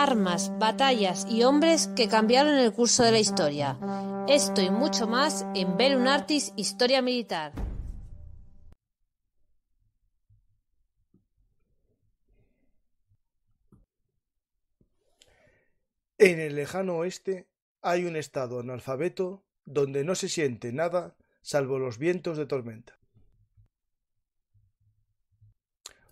armas, batallas y hombres que cambiaron el curso de la historia. Esto y mucho más en Bellum Artis Historia Militar. En el lejano oeste hay un estado analfabeto donde no se siente nada salvo los vientos de tormenta.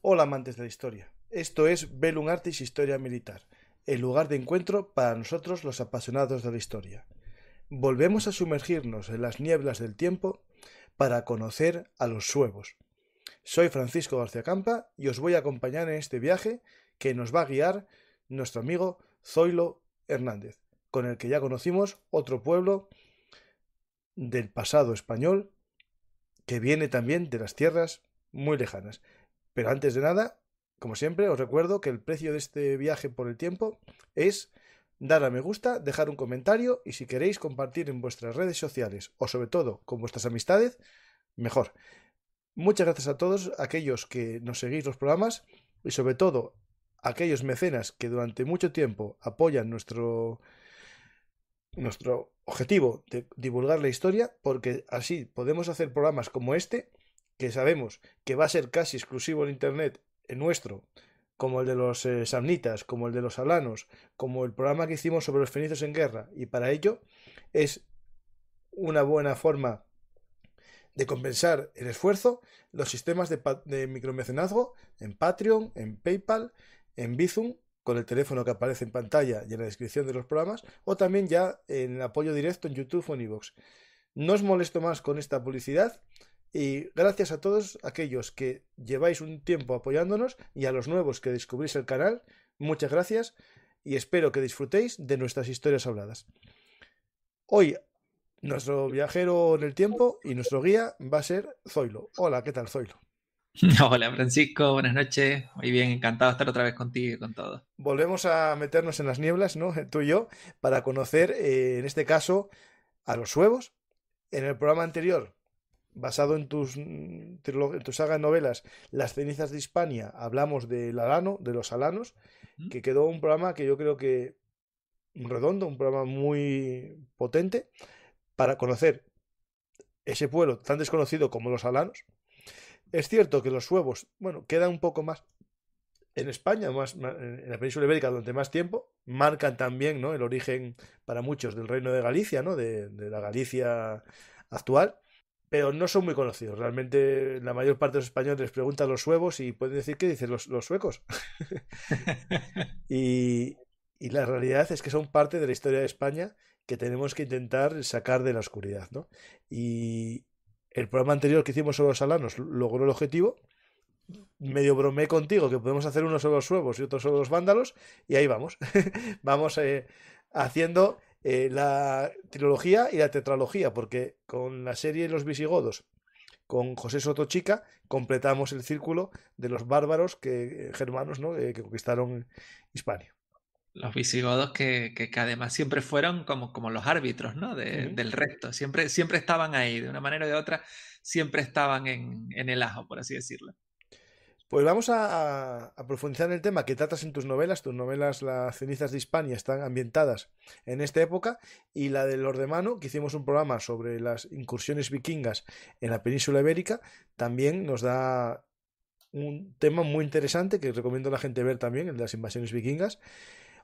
Hola amantes de la historia, esto es Bellum Artis Historia Militar, el lugar de encuentro para nosotros los apasionados de la historia. Volvemos a sumergirnos en las nieblas del tiempo para conocer a los suevos. Soy Francisco García Campa y os voy a acompañar en este viaje que nos va a guiar nuestro amigo Zoilo Hernández, con el que ya conocimos otro pueblo del pasado español que viene también de las tierras muy lejanas. Pero antes de nada, como siempre, os recuerdo que el precio de este viaje por el tiempo es dar a me gusta, dejar un comentario y si queréis compartir en vuestras redes sociales o sobre todo con vuestras amistades, mejor. Muchas gracias a todos aquellos que nos seguís los programas y sobre todo aquellos mecenas que durante mucho tiempo apoyan nuestro objetivo de divulgar la historia, porque así podemos hacer programas como este, que sabemos que va a ser casi exclusivo en internet, en nuestro, como el de los samnitas, como el de los alanos, como el programa que hicimos sobre los fenicios en guerra, y para ello es una buena forma de compensar el esfuerzo los sistemas de micromecenazgo en Patreon, en PayPal, en Bizum, con el teléfono que aparece en pantalla y en la descripción de los programas, o también ya en el apoyo directo en YouTube o en iVoox. No os molesto más con esta publicidad y gracias a todos aquellos que lleváis un tiempo apoyándonos y a los nuevos que descubrís el canal, muchas gracias y espero que disfrutéis de nuestras historias habladas. Hoy nuestro viajero en el tiempo y nuestro guía va a ser Zoilo. Hola, ¿qué tal, Zoilo? Hola Francisco, buenas noches. Muy bien, encantado de estar otra vez contigo y con todos. Volvemos a meternos en las nieblas, ¿no? Tú y yo, para conocer, en este caso, a los suevos. En el programa anterior, basado en en tu saga de novelas, Las cenizas de Hispania, hablamos del alano, de los alanos, que quedó un programa que yo creo que redondo, un programa muy potente para conocer ese pueblo tan desconocido como los alanos. Es cierto que los suevos, bueno, quedan un poco más en España, en la península ibérica durante más tiempo, marcan también, ¿no?, el origen para muchos del reino de Galicia, ¿no?, de la Galicia actual, pero no son muy conocidos. Realmente la mayor parte de los españoles les preguntan a los suevos y pueden decir qué dicen los suecos. y, y la realidad es que son parte de la historia de España que tenemos que intentar sacar de la oscuridad, ¿no? Y el programa anterior que hicimos sobre los alanos logró el objetivo. Medio bromeé contigo que podemos hacer uno sobre los suevos y otro sobre los vándalos y ahí vamos. Vamos haciendo la trilogía y la tetralogía porque con la serie Los visigodos con José Sotochica completamos el círculo de los bárbaros germanos, ¿no?, que conquistaron Hispania. Los visigodos que además siempre fueron como los árbitros, ¿no? Del resto. Siempre estaban ahí, de una manera o de otra, siempre estaban en el ajo, por así decirlo. Pues vamos a profundizar en el tema que tratas en tus novelas. Tus novelas, Las cenizas de Hispania, están ambientadas en esta época. Y la de Lordemano, que hicimos un programa sobre las incursiones vikingas en la península ibérica, también nos da un tema muy interesante que recomiendo a la gente ver también, el de las invasiones vikingas.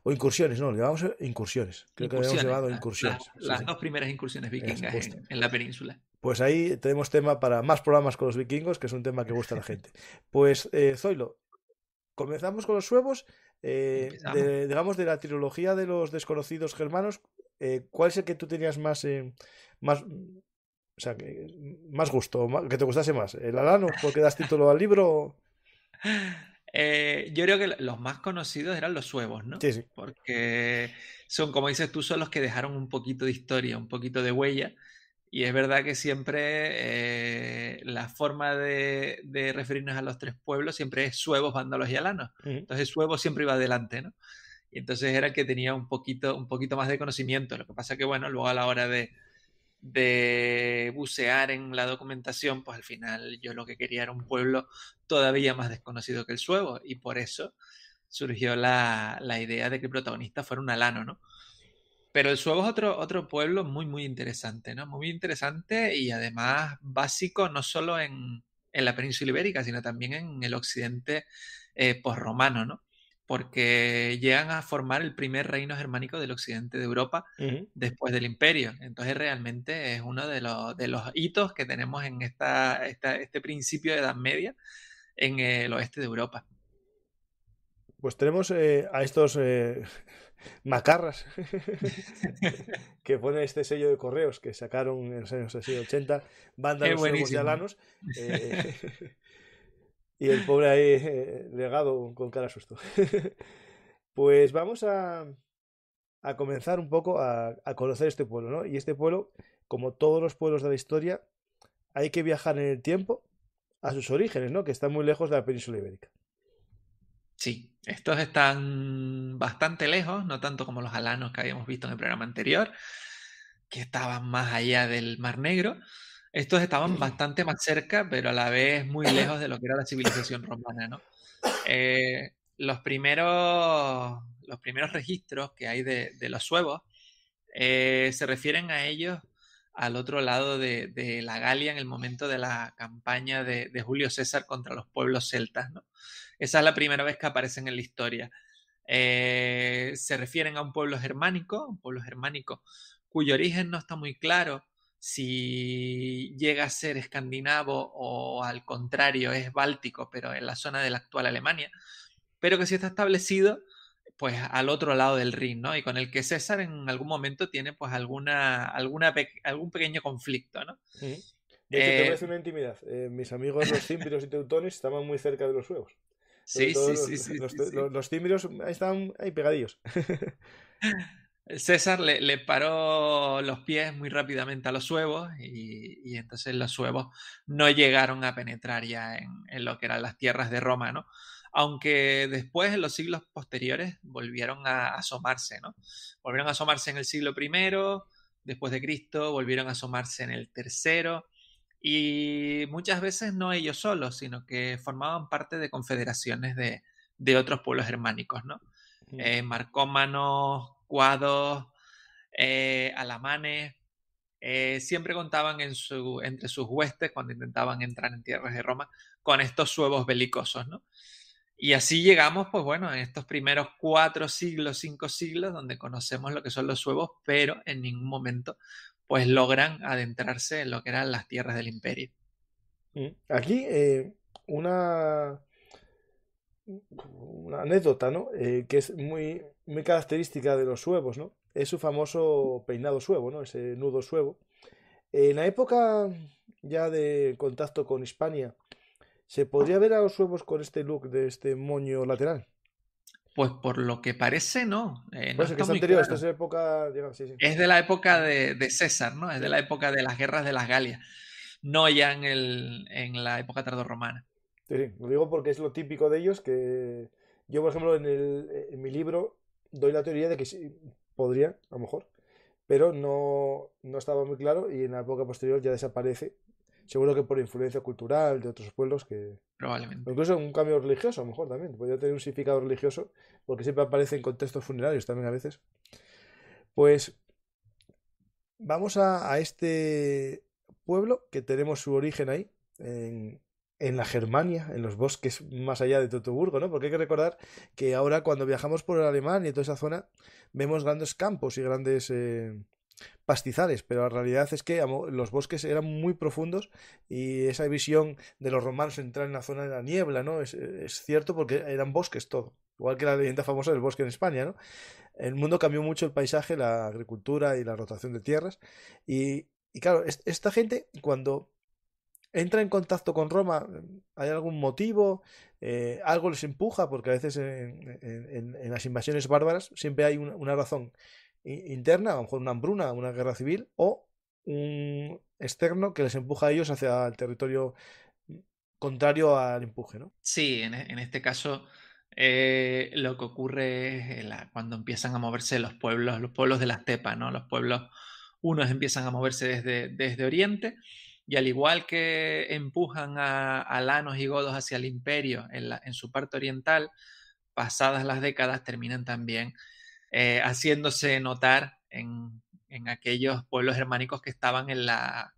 O incursiones, no, le llamamos incursiones. Creo que lo habíamos Incursiones, llamado incursiones. Sí, las dos primeras incursiones vikingas justo. en la península. Pues ahí tenemos tema para más programas con los vikingos, que es un tema que gusta a la gente. Pues, Zoilo, comenzamos con los suevos. Empezamos. Digamos, de la trilogía de los desconocidos germanos, ¿cuál es el que tú tenías más, o sea, más gusto, que te gustase más? ¿El Alano, porque das título al libro? Yo creo que los más conocidos eran los suevos, ¿no? Sí, sí. Porque son, como dices tú, son los que dejaron un poquito de historia, un poquito de huella. Y es verdad que siempre la forma de referirnos a los tres pueblos siempre es suevos, vándalos y alanos. Entonces suevos siempre iba adelante, ¿no? Y entonces era el que tenía un poquito más de conocimiento. Lo que pasa que, bueno, luego a la hora de bucear en la documentación, pues al final yo lo que quería era un pueblo todavía más desconocido que el suevo y por eso surgió la idea de que el protagonista fuera un alano, ¿no? Pero el Suevo es otro pueblo muy, muy interesante, ¿no? Muy interesante y además básico no solo en la península ibérica, sino también en el occidente posromano, ¿no? Porque llegan a formar el primer reino germánico del occidente de Europa después del imperio. Entonces realmente es uno de los hitos que tenemos en este principio de Edad Media en el oeste de Europa. Pues tenemos a estos macarras que ponen este sello de correos que sacaron en los años 80, banda Es los suevos y buenísimo. alanos, y el pobre ahí legado con cara susto. Pues vamos a comenzar un poco a conocer este pueblo, ¿no? Y este pueblo, como todos los pueblos de la historia, hay que viajar en el tiempo a sus orígenes, ¿no? Que están muy lejos de la península ibérica. Sí, estos están bastante lejos, no tanto como los alanos que habíamos visto en el programa anterior, que estaban más allá del Mar Negro. Estos estaban bastante más cerca, pero a la vez muy lejos de lo que era la civilización romana, ¿no? Los primeros registros que hay de los suevos se refieren a ellos al otro lado de la Galia en el momento de la campaña de Julio César contra los pueblos celtas, ¿no? Esa es la primera vez que aparecen en la historia. Se refieren a un pueblo germánico cuyo origen no está muy claro si llega a ser escandinavo o al contrario es báltico, pero en la zona de la actual Alemania, pero que sí está establecido pues al otro lado del Rin, ¿no? Y con el que César en algún momento tiene pues algún pequeño conflicto, ¿no? De hecho, te voy a decir una intimidad. Mis amigos los címbrios y teutones estaban muy cerca de los suevos. Sobre Sí, todo sí, sí, sí, sí, sí. los címbrios están ahí pegadillos. César le paró los pies muy rápidamente a los suevos y entonces los suevos no llegaron a penetrar ya en lo que eran las tierras de Roma, ¿no? Aunque después, en los siglos posteriores, volvieron a asomarse, ¿no? Volvieron a asomarse en el siglo I después de Cristo, volvieron a asomarse en el tercero, y muchas veces no ellos solos, sino que formaban parte de confederaciones de otros pueblos germánicos, ¿no? Marcómanos, cuados, alamanes, siempre contaban entre sus huestes, cuando intentaban entrar en tierras de Roma, con estos suevos belicosos, ¿no? Y así llegamos, pues bueno, en estos primeros 4 siglos, 5 siglos, donde conocemos lo que son los suevos, pero en ningún momento pues logran adentrarse en lo que eran las tierras del imperio. Aquí una, una anécdota, ¿no? Que es muy, muy característica de los suevos, ¿no? Es su famoso peinado suevo, ¿no? Ese nudo suevo. En la época ya de contacto con Hispania, ¿se podría ver a los suevos con este look de este moño lateral? Pues por lo que parece, no, no Pues es que está es muy anterior, esta claro. es época, digamos, sí, sí. Es de la época de César, ¿no? Es de la época de las guerras de las Galias, no ya en la época tardorromana. Sí, sí, lo digo porque es lo típico de ellos que yo, por ejemplo, en mi libro doy la teoría de que sí, podría, a lo mejor, pero no estaba muy claro y en la época posterior ya desaparece. Seguro que por influencia cultural de otros pueblos o Probablemente. incluso un cambio religioso, a lo mejor también. Podría tener un significado religioso porque siempre aparece en contextos funerarios también a veces. Pues vamos a este pueblo que tenemos su origen ahí, en la Germania, en los bosques más allá de Teutoburgo, ¿no? Porque hay que recordar que ahora cuando viajamos por Alemania y toda esa zona, vemos grandes campos y grandes pastizales, pero la realidad es que los bosques eran muy profundos y esa visión de los romanos entrar en la zona de la niebla, ¿no? Es cierto porque eran bosques todo. Igual que la leyenda famosa del bosque en España, ¿no? El mundo cambió mucho el paisaje, la agricultura y la rotación de tierras. Y claro, esta gente, cuando entra en contacto con Roma, ¿hay algún motivo? ¿Algo les empuja? Porque a veces en las invasiones bárbaras siempre hay una razón interna, a lo mejor una hambruna, una guerra civil, o un externo que les empuja a ellos hacia el territorio contrario al empuje, ¿no? Sí, en este caso lo que ocurre es cuando empiezan a moverse los pueblos de la estepa, ¿no? Los pueblos, unos empiezan a moverse desde Oriente y al igual que empujan a alanos y godos hacia el imperio en su parte oriental, pasadas las décadas, terminan también haciéndose notar en aquellos pueblos germánicos que estaban en la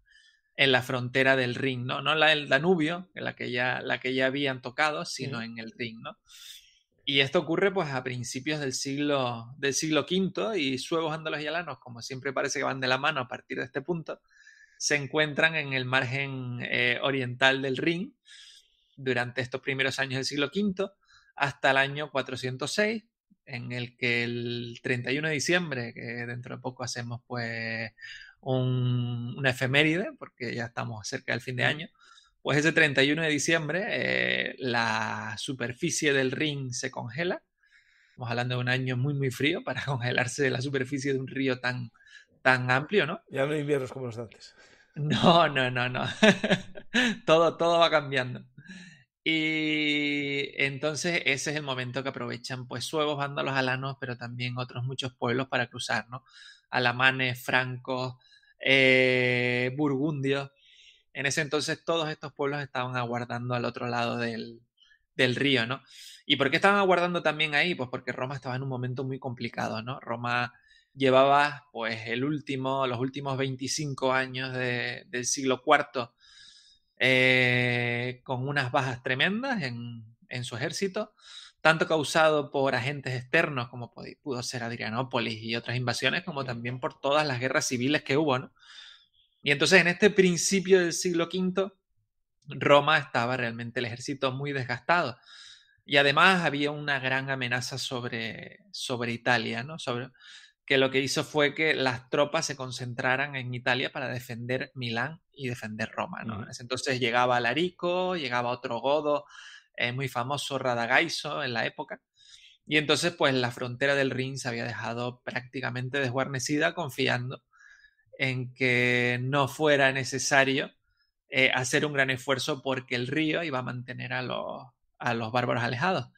frontera del Rin, ¿no? No la del Danubio, la que ya habían tocado, sino en el Rin, ¿no? Y esto ocurre pues a principios del siglo V, y suevos, ándalos y alanos, como siempre parece que van de la mano a partir de este punto, se encuentran en el margen oriental del Rin durante estos primeros años del siglo V hasta el año 406, en el que el 31 de diciembre, que dentro de poco hacemos pues una efeméride, porque ya estamos cerca del fin de año, pues ese 31 de diciembre la superficie del Rin se congela. Estamos hablando de un año muy, muy frío para congelarse la superficie de un río tan, tan amplio, ¿no? Ya no hay inviernos como los de antes. No, no, no, no. Todo va cambiando. Y entonces ese es el momento que aprovechan pues suevos, vándalos, alanos, pero también otros muchos pueblos para cruzar, ¿no? Alamanes, francos, burgundios. En ese entonces todos estos pueblos estaban aguardando al otro lado del río, ¿no? ¿Y por qué estaban aguardando también ahí? Pues porque Roma estaba en un momento muy complicado, ¿no? Roma llevaba pues los últimos 25 años del siglo IV con unas bajas tremendas en su ejército, tanto causado por agentes externos como pudo ser Adrianópolis y otras invasiones, como también por todas las guerras civiles que hubo, ¿no? Y entonces en este principio del siglo V, Roma estaba realmente el ejército muy desgastado. Y además había una gran amenaza sobre Italia, ¿no? Que lo que hizo fue que las tropas se concentraran en Italia para defender Milán y defender Roma, ¿no? En ese entonces llegaba Alarico, llegaba otro godo muy famoso, Radagaiso, en la época. Y entonces, pues la frontera del Rin se había dejado prácticamente desguarnecida, confiando en que no fuera necesario hacer un gran esfuerzo porque el río iba a mantener a los bárbaros alejados.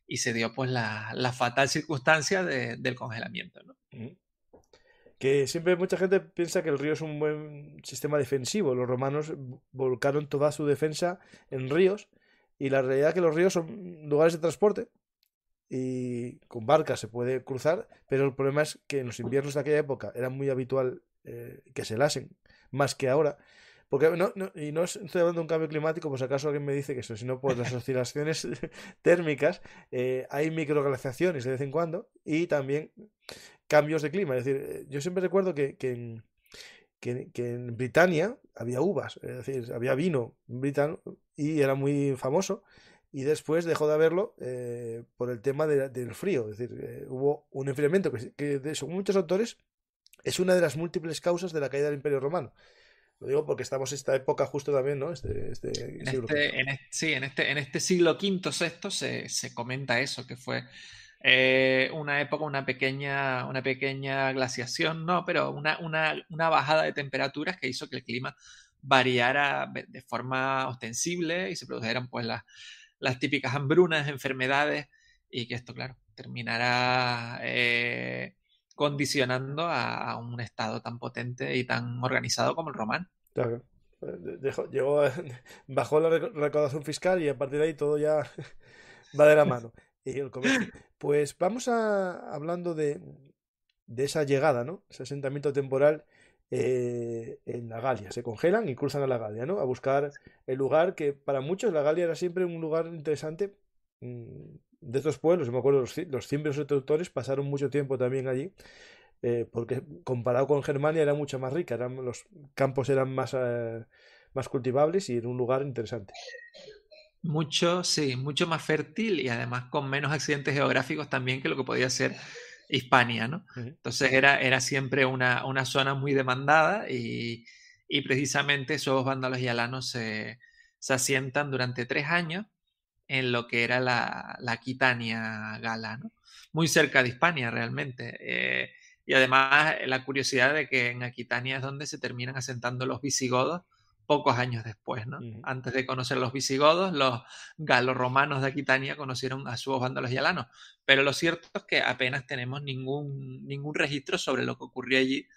Y se dio pues la fatal circunstancia del congelamiento, ¿no? Que siempre mucha gente piensa que el río es un buen sistema defensivo. Los romanos volcaron toda su defensa en ríos, y la realidad es que los ríos son lugares de transporte y con barcas se puede cruzar, pero el problema es que en los inviernos de aquella época era muy habitual que se helasen, más que ahora. Porque y no estoy hablando de un cambio climático, por si acaso alguien me dice que eso, sino por las oscilaciones térmicas, hay microglaciaciones de vez en cuando y también cambios de clima. Es decir, yo siempre recuerdo que en Britania había uvas, es decir, había vino britano y era muy famoso. Y después dejó de haberlo por el tema del frío. Es decir, hubo un enfriamiento según muchos autores, es una de las múltiples causas de la caída del Imperio Romano. Lo digo porque estamos en esta época justo también, ¿no? Siglo V. Sí, en este siglo V, sexto se comenta eso, que fue una época, una pequeña glaciación, no, pero una bajada de temperaturas que hizo que el clima variara de forma ostensible y se produjeran pues las típicas hambrunas, enfermedades, y que esto, claro, terminará condicionando a un estado tan potente y tan organizado como el romano. Claro. Bajó la recaudación fiscal y a partir de ahí todo ya va de la mano. Y el comercio. Pues vamos hablando de esa llegada, ¿no? Ese asentamiento temporal en la Galia. Se congelan y cruzan a la Galia, ¿no? A buscar el lugar que para muchos la Galia era siempre un lugar interesante de estos pueblos. Yo me acuerdo, los cimbrios y teutones pasaron mucho tiempo también allí, porque comparado con Germania era mucho más rica, los campos eran más cultivables y era un lugar interesante. Sí, mucho más fértil y además con menos accidentes geográficos también que lo que podía ser Hispania, ¿no? Entonces era siempre una zona muy demandada y precisamente esos vándalos y alanos se asientan durante 3 años en lo que era la Aquitania gala, ¿no? Muy cerca de Hispania realmente. Y además la curiosidad de que en Aquitania es donde se terminan asentando los visigodos pocos años después, ¿no? Antes de conocer a los visigodos, los galorromanos de Aquitania conocieron a sus vándalos y alanos. Pero lo cierto es que apenas tenemos ningún registro sobre lo que ocurrió allí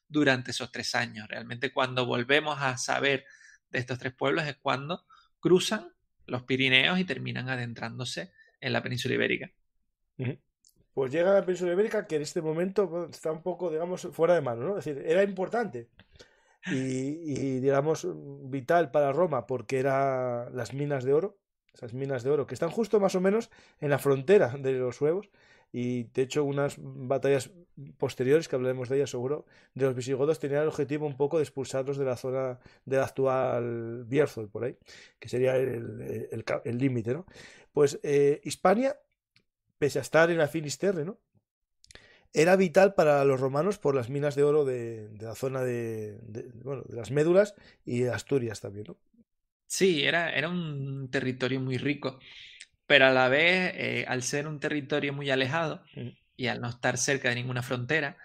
durante esos 3 años. Realmente cuando volvemos a saber de estos 3 pueblos es cuando cruzan los Pirineos y terminan adentrándose en la península ibérica. Ujú. Pues llega a la península ibérica que en este momento bueno, está un poco, digamos, fuera de mano, ¿no? Es decir, era importante digamos, vital para Roma porque era las minas de oro, esas minas de oro que están justo más o menos en la frontera de los suevos y de hecho unas batallas posteriores, que hablaremos de ellas seguro, de los visigodos tenían el objetivo un poco de expulsarlos de la zona del actual Bierzo, por ahí, que sería el límite, ¿no? Pues Hispania, pese a estar en la Finisterre, ¿no? Era vital para los romanos por las minas de oro de la zona bueno, de las Médulas y de Asturias también, ¿no? Sí, era un territorio muy rico, pero a la vez, al ser un territorio muy alejado Mm. y al no estar cerca de ninguna frontera,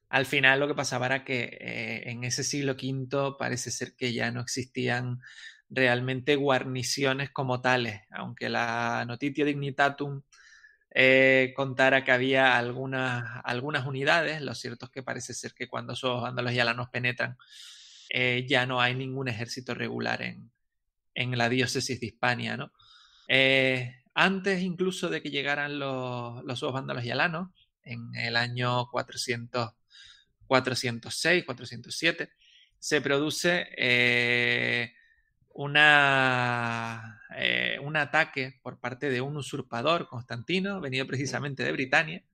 al final lo que pasaba era que en ese siglo V parece ser que ya no existían realmente guarniciones como tales, aunque la Notitio Dignitatum contara que había algunas unidades, lo cierto es que parece ser que cuando esos vándalos ya nos penetran, ya no hay ningún ejército regular en la diócesis de Hispania, ¿no? Antes incluso de que llegaran los vándalos y alanos, en el año 406, 407, se produce un ataque por parte de un usurpador, Constantino, venido precisamente de Britania,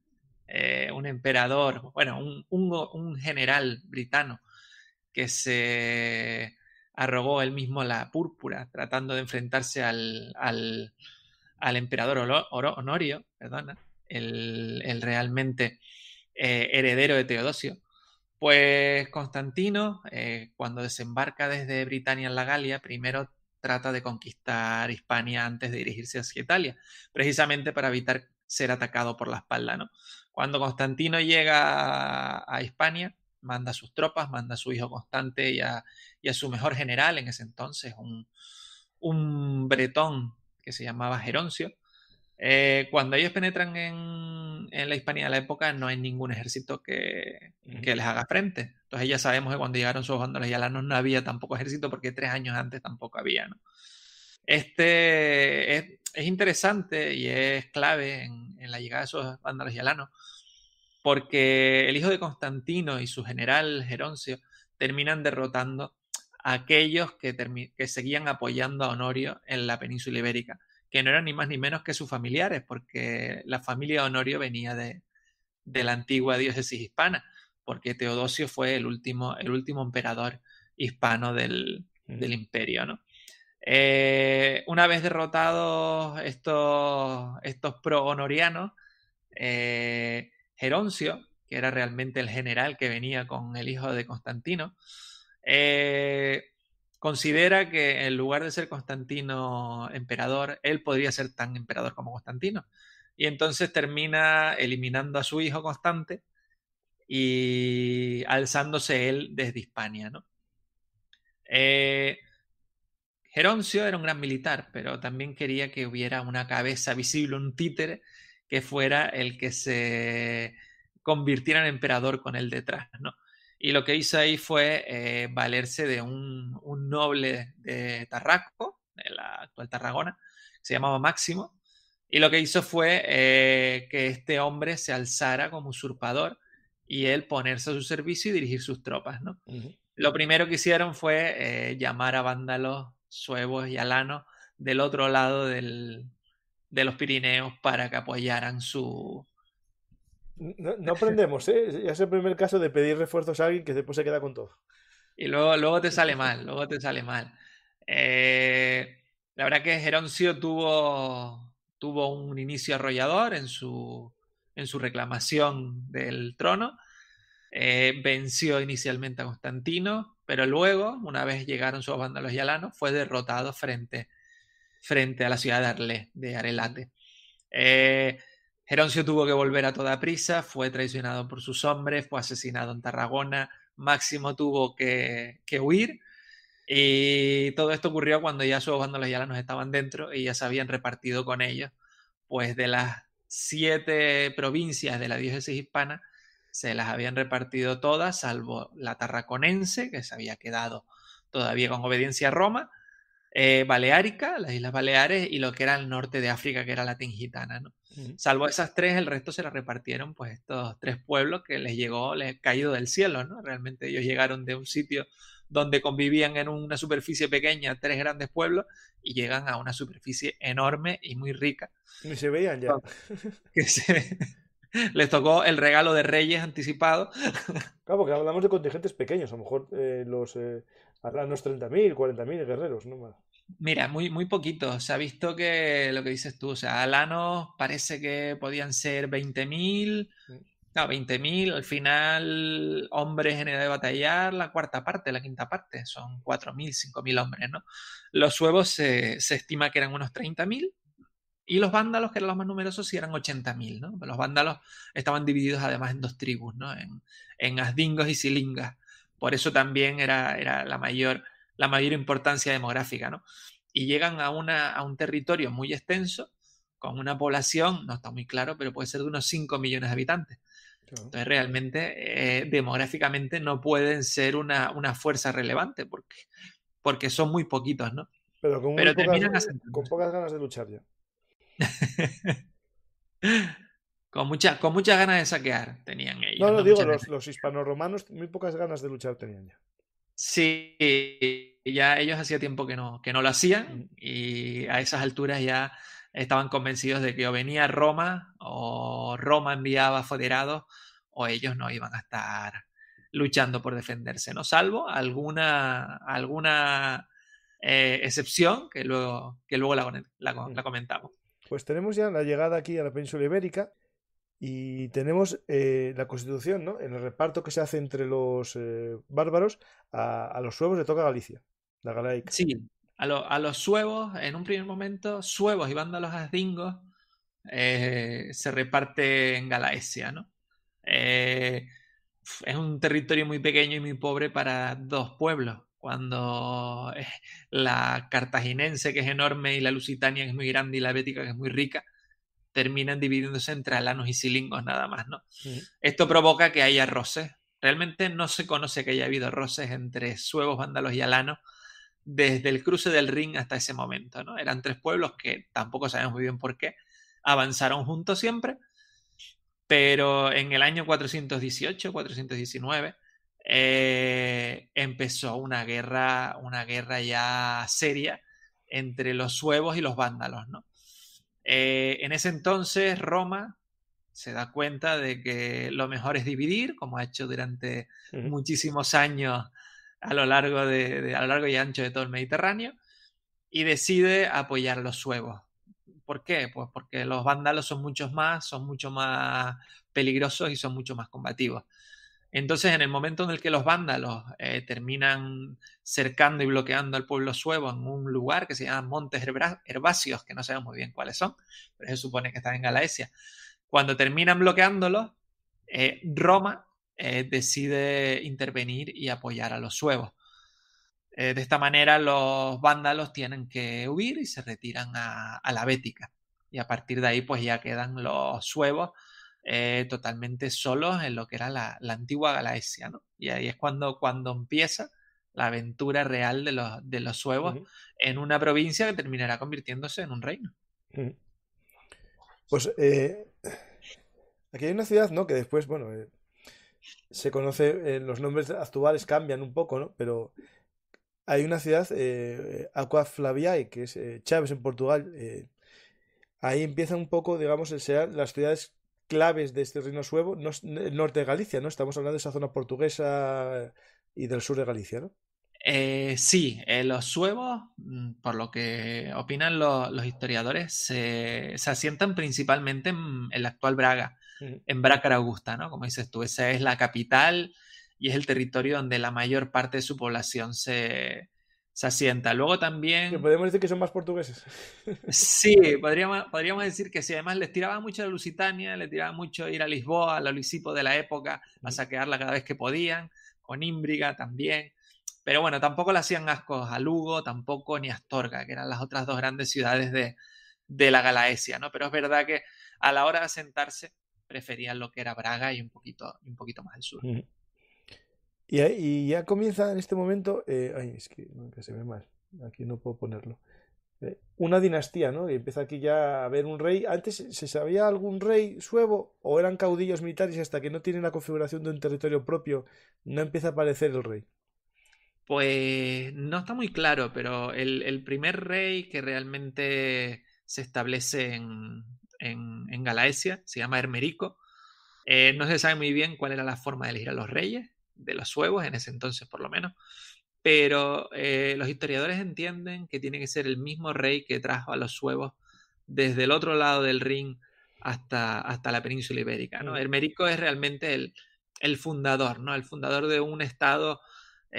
un emperador, bueno, un general britano que se arrogó él mismo la púrpura tratando de enfrentarse al emperador Honorio, perdona, el realmente heredero de Teodosio. Pues Constantino, cuando desembarca desde Britania en la Galia, primero trata de conquistar Hispania antes de dirigirse hacia Italia, precisamente para evitar ser atacado por la espalda, ¿no? Cuando Constantino llega a Hispania, manda sus tropas, manda a su hijo Constante y a su mejor general en ese entonces, un bretón que se llamaba Geroncio. Cuando ellos penetran en la Hispania de la época, no hay ningún ejército que les haga frente. Entonces ya sabemos que cuando llegaron sus vándalos y alanos no había tampoco ejército porque 3 años antes tampoco había, ¿no? Es interesante y es clave en la llegada de esos vándalos y alanos porque el hijo de Constantino y su general Geroncio terminan derrotando a aquellos que seguían apoyando a Honorio en la península ibérica, que no eran ni más ni menos que sus familiares, porque la familia de Honorio venía de la antigua diócesis hispana, porque Teodosio fue el último emperador hispano del imperio, ¿no? Una vez derrotados estos pro-honorianos, Geroncio, que era realmente el general que venía con el hijo de Constantino, eh, considera que en lugar de ser Constantino emperador, él podría ser tan emperador como Constantino. Y entonces termina eliminando a su hijo Constante y alzándose él desde Hispania, ¿no? Geroncio era un gran militar, pero también quería que hubiera una cabeza visible, un títere, que fuera el que se convirtiera en emperador con él detrás, ¿no? Y lo que hizo ahí fue valerse de un noble de Tarraco, de la actual Tarragona, se llamaba Máximo, y lo que hizo fue que este hombre se alzara como usurpador y él ponerse a su servicio y dirigir sus tropas, ¿no? Ujú. Lo primero que hicieron fue llamar a vándalos, suevos y alanos del otro lado de los Pirineos para que apoyaran su... No, no aprendemos, ¿eh? Ya es el primer caso de pedir refuerzos a alguien que después se queda con todo. Y luego te sale mal, luego te sale mal. La verdad que Geroncio tuvo un inicio arrollador en su reclamación del trono. Venció inicialmente a Constantino, pero luego, una vez llegaron sus vándalos y alanos, fue derrotado frente a la ciudad de Arlé, de Arelate. Geroncio tuvo que volver a toda prisa, fue traicionado por sus hombres, fue asesinado en Tarragona, Máximo tuvo que huir y todo esto ocurrió cuando ya sus vándalos y alanos estaban dentro y ya se habían repartido con ellos, pues de las 7 provincias de la diócesis hispana, se las habían repartido todas, salvo la tarraconense, que se había quedado todavía con obediencia a Roma, Baleárica, las Islas Baleares, y lo que era el norte de África, que era la Tingitana, ¿no? Salvo esas tres, el resto se las repartieron pues estos tres pueblos que les llegó caído del cielo, ¿no? Realmente ellos llegaron de un sitio donde convivían en una superficie pequeña tres grandes pueblos y llegan a una superficie enorme y muy rica. Ni se veían ya. Que les tocó el regalo de Reyes anticipado. Claro, porque hablamos de contingentes pequeños, a lo mejor harán unos 30.000, 40.000 guerreros, no más. Mira, muy, muy poquito. Se ha visto que lo que dices tú, o sea, alanos parece que podían ser 20.000. No, 20.000, al final, hombres en edad de batallar, la cuarta parte, la quinta parte, son 4.000, 5.000 hombres, ¿no? Los suevos se estima que eran unos 30.000 y los vándalos, que eran los más numerosos, sí eran 80.000, ¿no? Pero los vándalos estaban divididos además en dos tribus, ¿no? En asdingos y silingas. Por eso también era la mayor importancia demográfica, ¿no? Y llegan a un territorio muy extenso, con una población, no está muy claro, pero puede ser de unos 5 millones de habitantes. Claro. Entonces, realmente, demográficamente no pueden ser una fuerza relevante porque son muy poquitos, ¿no? Pero Pero terminan con asentándose. pocas ganas de luchar ya. Con muchas ganas de saquear tenían No, ellos, no, no digo, muchas ganas. los hispanoromanos muy pocas ganas de luchar tenían ya. Sí, ya ellos hacía tiempo que no lo hacían Ujú. y a esas alturas ya estaban convencidos de que o venía Roma o Roma enviaba federados o ellos no iban a estar luchando por defenderse, ¿no? Salvo alguna excepción que luego la comentamos. Pues tenemos ya la llegada aquí a la península ibérica y tenemos la constitución, ¿no? En el reparto que se hace entre los bárbaros, a los suevos le toca Galicia, la Galaica. Sí, a los suevos, en un primer momento, suevos y vándalos asdingos se reparte en Galaesia, ¿no? Es un territorio muy pequeño y muy pobre para dos pueblos. Cuando la cartaginense, que es enorme, y la lusitania, que es muy grande, y la bética, que es muy rica, terminan dividiéndose entre alanos y silingos nada más, ¿no? Ujú. Esto provoca que haya roces. Realmente no se conoce que haya habido roces entre suevos, vándalos y alanos desde el cruce del Rin hasta ese momento, ¿no? Eran tres pueblos que tampoco sabemos muy bien por qué avanzaron juntos siempre, pero en el año 418, 419, empezó una guerra ya seria entre los suevos y los vándalos, ¿no? En ese entonces Roma se da cuenta de que lo mejor es dividir, como ha hecho durante Ujú. muchísimos años a lo largo a lo largo y ancho de todo el Mediterráneo, y decide apoyar a los suevos. ¿Por qué? Pues porque los vándalos son mucho más peligrosos y son mucho más combativos. Entonces, en el momento en el que los vándalos terminan cercando y bloqueando al pueblo suevo en un lugar que se llama Montes Herbáceos, que no sabemos muy bien cuáles son, pero se supone que están en Galaesia, cuando terminan bloqueándolos, Roma decide intervenir y apoyar a los suevos. De esta manera los vándalos tienen que huir y se retiran a la Bética. Y a partir de ahí pues ya quedan los suevos totalmente solos en lo que era la antigua Galaesia, ¿no? Y ahí es cuando empieza la aventura real de los suevos Ujú. en una provincia que terminará convirtiéndose en un reino. Ujú. Pues aquí hay una ciudad, ¿no? Que después, bueno, se conoce, los nombres actuales cambian un poco, ¿no? Pero hay una ciudad, Aqua Flaviae, que es Chaves en Portugal. Ahí empieza un poco, digamos, el ser las ciudades claves de este reino suevo, no es el norte de Galicia, ¿no? Estamos hablando de esa zona portuguesa y del sur de Galicia, ¿no? Sí, los suevos, por lo que opinan los historiadores, se asientan principalmente en la actual Braga, Ujú. en Brácara Augusta, ¿no? Como dices tú, esa es la capital y es el territorio donde la mayor parte de su población se asienta. Luego Que también, podemos decir que son más portugueses. sí, podríamos decir que sí, además les tiraba mucho la Lusitania, les tiraba mucho ir a Lisboa, a los Lisipo de la época, a Ujú. saquearla cada vez que podían, con Ímbriga también. Pero bueno, tampoco le hacían ascos a Lugo, tampoco ni a Astorga, que eran las otras dos grandes ciudades de la Galaesia, ¿no? Pero es verdad que a la hora de asentarse preferían lo que era Braga y un poquito más al sur. Ujú. Y ya comienza en este momento. Ay, es que, no, que se ve mal. Aquí no puedo ponerlo. Una dinastía, ¿no? Y empieza aquí ya a haber un rey. Antes se sabía algún rey suevo o eran caudillos militares hasta que no tienen la configuración de un territorio propio, no empieza a aparecer el rey. Pues no está muy claro, pero el primer rey que realmente se establece en Galaesia se llama Hermerico. No se sabe muy bien cuál era la forma de elegir a los reyes, de los suevos, en ese entonces por lo menos, pero los historiadores entienden que tiene que ser el mismo rey que trajo a los suevos desde el otro lado del Rin hasta la península ibérica, ¿no? Hermerico es realmente el fundador, ¿no? El fundador de un estado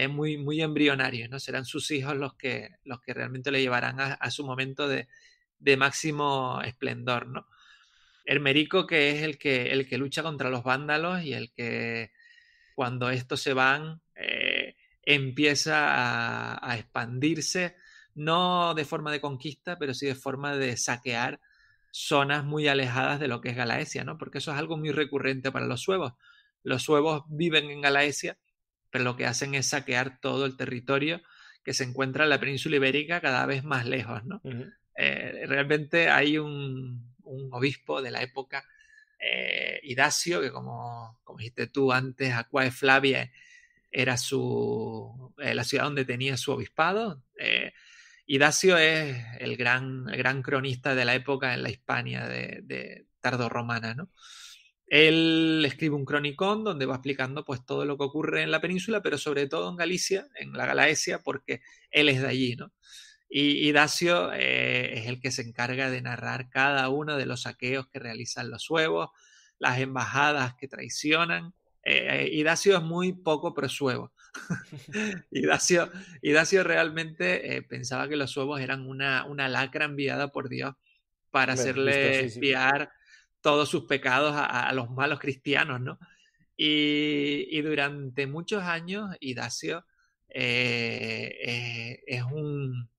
muy, muy embrionario, ¿no? Serán sus hijos los que realmente le llevarán a su momento de máximo esplendor, ¿no? Hermerico, que es el que lucha contra los vándalos y el que cuando estos se van empieza a expandirse, no de forma de conquista, pero sí de forma de saquear zonas muy alejadas de lo que es Galaesia, ¿no? Porque eso es algo muy recurrente para los suevos. Los suevos viven en Galaesia, pero lo que hacen es saquear todo el territorio que se encuentra en la península ibérica cada vez más lejos, ¿no? Realmente hay un obispo de la época, Idacio, que como dijiste tú antes, Aquae Flavia era la ciudad donde tenía su obispado. Idacio es el gran cronista de la época en la Hispania de tardorromana, ¿no? Él escribe un cronicón donde va explicando pues todo lo que ocurre en la península, pero sobre todo en Galicia, en la Galaesia, porque él es de allí, ¿no? Y Dacio es el que se encarga de narrar cada uno de los saqueos que realizan los suevos, las embajadas que traicionan. Y Dacio es muy poco pro-suevo. y Dacio realmente pensaba que los suevos eran una lacra enviada por Dios para Hombre, visto hacerle así, sí. expiar todos sus pecados a los malos cristianos, ¿no? Y durante muchos años, Idacio es un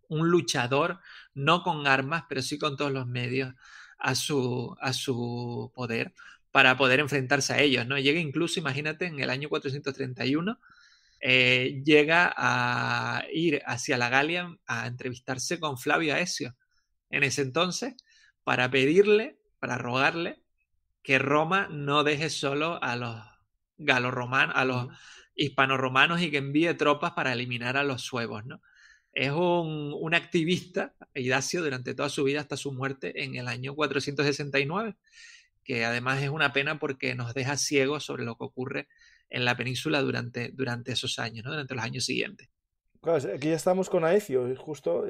luchador, no con armas, pero sí con todos los medios a su poder para poder enfrentarse a ellos, ¿no? Llega incluso, imagínate, en el año 431, llega a ir hacia la Galia a entrevistarse con Flavio Aesio en ese entonces para pedirle, para rogarle que Roma no deje solo a los galorromanos, a los hispanoromanos y que envíe tropas para eliminar a los suevos, ¿no? Es un activista, Idacio, durante toda su vida hasta su muerte en el año 469, que además es una pena porque nos deja ciegos sobre lo que ocurre en la península durante esos años, ¿no? Durante los años siguientes. Claro, aquí ya estamos con Aecio, y justo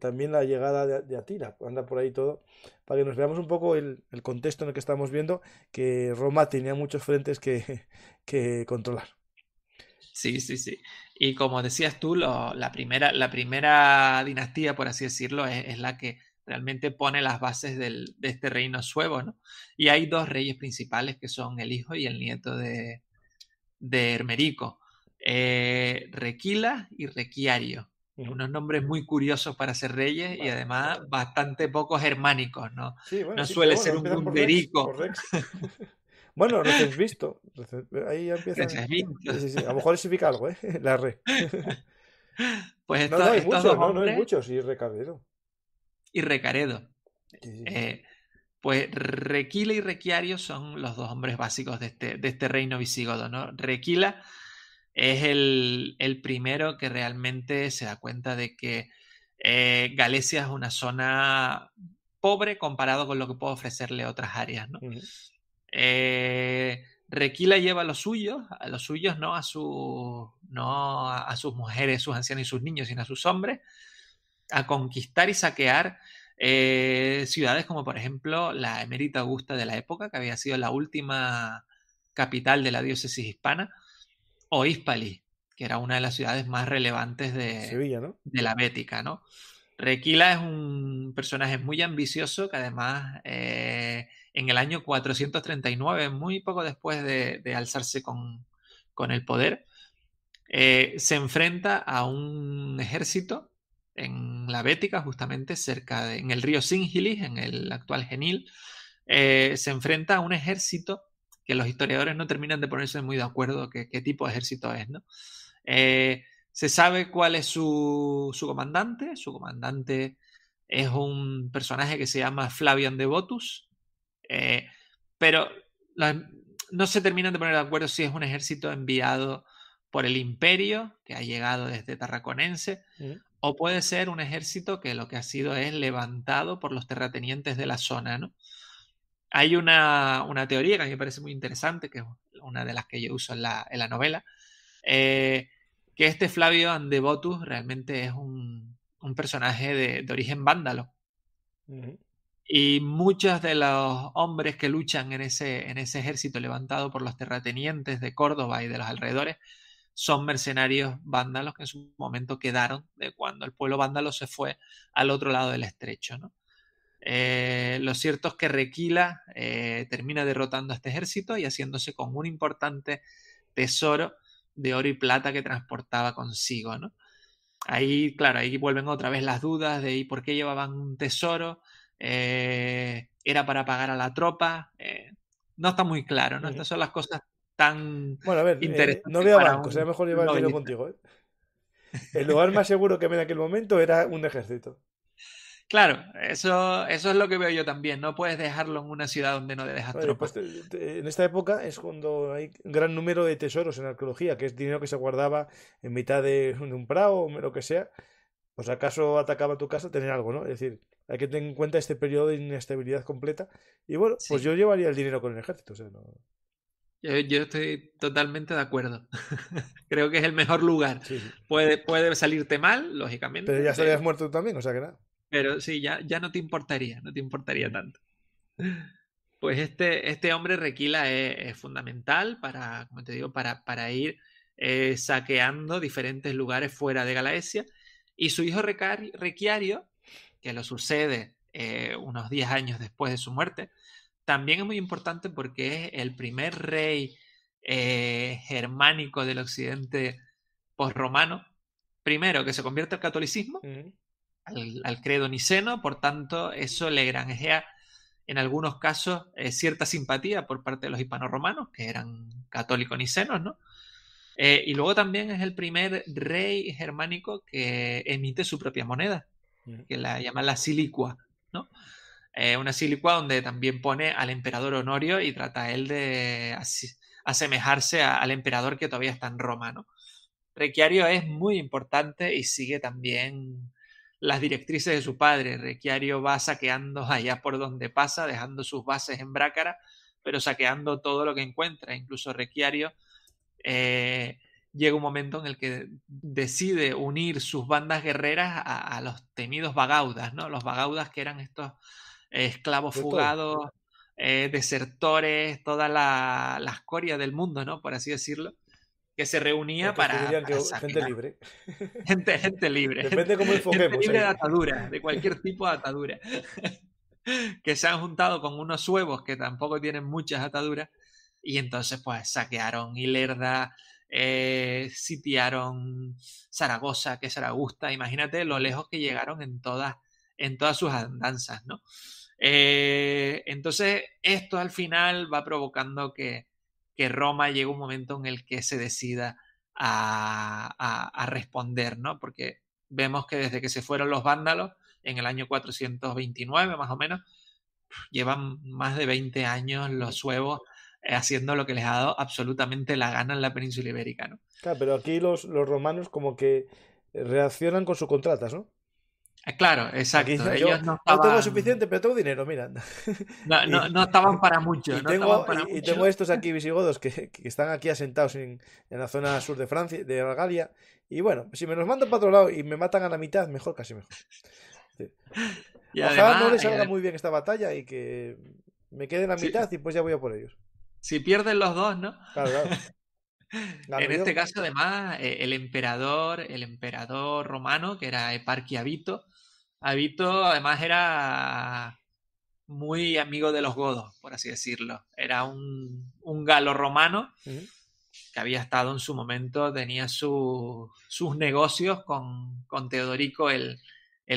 también la llegada de Atila, anda por ahí todo, para que nos veamos un poco el contexto en el que estamos viendo, que Roma tenía muchos frentes que controlar. Sí, sí, sí. Y como decías tú, la primera dinastía, por así decirlo, es la que realmente pone las bases de este reino suevo, ¿no? Y hay dos reyes principales que son el hijo y el nieto de Hermerico, Requila y Requiario. Unos nombres muy curiosos para ser reyes y además bastante poco germánicos, ¿no? Sí, bueno, No sí, pero suele bueno, ser un empiezan por Rex, Gunderico. por Rex. Bueno, recién visto. Ahí ya empiezan. Sí, sí, sí. A lo mejor significa algo, ¿eh? La re. Pues No, no hay estos dos muchos, no, no hay hombres muchos. Y Recadero. y Recaredo. Sí, sí, sí. Pues Requila y Requiario son los dos hombres básicos de este reino visigodo, ¿no? Requila es el primero que realmente se da cuenta de que Galicia es una zona pobre comparado con lo que puede ofrecerle otras áreas, ¿no? Requila lleva a los suyos no a sus mujeres, sus ancianos y sus niños, sino a sus hombres, a conquistar y saquear ciudades como por ejemplo la Emérita Augusta de la época, que había sido la última capital de la diócesis hispana, o Hispali, que era una de las ciudades más relevantes Sevilla, ¿no? de la Bética, ¿no? Requila es un personaje muy ambicioso que además en el año 439, muy poco después de alzarse con el poder, se enfrenta a un ejército en la Bética, justamente en el río Singilis, en el actual Genil. Se enfrenta a un ejército que los historiadores no terminan de ponerse muy de acuerdo qué tipo de ejército es, ¿no? Se sabe cuál es su comandante. Su comandante es un personaje que se llama Flavian Devotus, pero no se terminan de poner de acuerdo si es un ejército enviado por el imperio, que ha llegado desde Tarraconense, o puede ser un ejército que lo que ha sido es levantado por los terratenientes de la zona, ¿no? Hay una teoría que a mí me parece muy interesante, que es una de las que yo uso en la novela, que este Flavio Andevotus realmente es un personaje de origen vándalo. Y muchos de los hombres que luchan en ese ejército levantado por los terratenientes de Córdoba y de los alrededores son mercenarios vándalos que en su momento quedaron de cuando el pueblo vándalo se fue al otro lado del estrecho, ¿no? Lo cierto es que Requila termina derrotando a este ejército y haciéndose con un importante tesoro de oro y plata que transportaba consigo, ¿no? Ahí, claro, ahí vuelven otra vez las dudas de por qué llevaban un tesoro, era para pagar a la tropa, no está muy claro, ¿no? Estas son las cosas tan Bueno, a ver, no interesantes había para bancos, un era mejor llevar el dinero novelista. contigo, ¿eh? El lugar más seguro que había en aquel momento era un ejército. Claro, eso es lo que veo yo también. No puedes dejarlo en una ciudad donde no dejas Bueno, y tropas. pues en esta época es cuando hay un gran número de tesoros en arqueología, que es dinero que se guardaba en mitad de un prado o lo que sea. Pues acaso atacaba tu casa, tener algo, ¿no? Es decir, hay que tener en cuenta este periodo de inestabilidad completa. Y bueno, pues Sí, yo llevaría el dinero con el ejército. O sea, no... yo estoy totalmente de acuerdo. Creo que es el mejor lugar. Sí, sí. Puede salirte mal, Pero lógicamente, ya estarías muerto tú también, o sea que nada. pero sí, ya no te importaría, no te importaría Ujú. tanto. Pues este hombre Requila es fundamental para, como te digo, para ir saqueando diferentes lugares fuera de Galaesia. Y su hijo Requiario, que lo sucede unos 10 años después de su muerte, también es muy importante porque es el primer rey germánico del occidente posromano. Primero, que se convierte al catolicismo, Ujú. al credo niceno, por tanto, eso le granjea en algunos casos cierta simpatía por parte de los hispanoromanos, que eran católicos nicenos, ¿no? Y luego también es el primer rey germánico que emite su propia moneda, Ujú. que la llaman la silicua, ¿no? Una silicua donde también pone al emperador Honorio y trata él de asemejarse al emperador que todavía está en Roma, ¿no? Requiario es muy importante y sigue también las directrices de su padre. Requiario va saqueando allá por donde pasa, dejando sus bases en Brácara, pero saqueando todo lo que encuentra. Incluso Requiario eh, llega un momento en el que decide unir sus bandas guerreras a los temidos bagaudas, ¿no? Los bagaudas que eran estos esclavos De todo. fugados, desertores, toda la escoria del mundo, ¿no? Por así decirlo, que se reunía Otros que dirían que para gente saquear. libre. Gente libre, Depende cómo gente enfoquemos libre de ahí. atadura, de cualquier tipo de atadura, que se han juntado con unos suevos que tampoco tienen muchas ataduras y entonces pues saquearon Ilerda, sitiaron Zaragoza, que es Zaragoza, imagínate lo Ujú. lejos que llegaron en todas sus andanzas, ¿no? Entonces esto al final va provocando que Roma llegue un momento en el que se decida a responder, ¿no? Porque vemos que desde que se fueron los vándalos, en el año 429 más o menos, llevan más de 20 años los suevos haciendo lo que les ha dado absolutamente la gana en la península ibérica, ¿no? Claro, pero aquí los romanos como que reaccionan con sus contratas, ¿no? Claro, Aquí exacto. yo Ellos no no tengo estaban, suficiente, pero tengo dinero, mira. Y, no estaban para mucho, y no estaban tengo, para y mucho. tengo estos aquí visigodos que están aquí asentados en la zona sur de Francia, de la Galia. Y bueno, si me los mandan para otro lado y me matan a la mitad, mejor, casi mejor. Sí. Y Ojalá no además, les salga muy bien esta batalla y que me quede en la si, mitad y pues ya voy a por ellos. si pierden los dos, ¿no? Claro, claro. Gano En este yo. caso, además, el emperador romano, que era Eparquio Avito, Avito además era muy amigo de los godos, por así decirlo. Era un galo romano Ujú. que había estado en su momento, tenía sus negocios con Teodorico el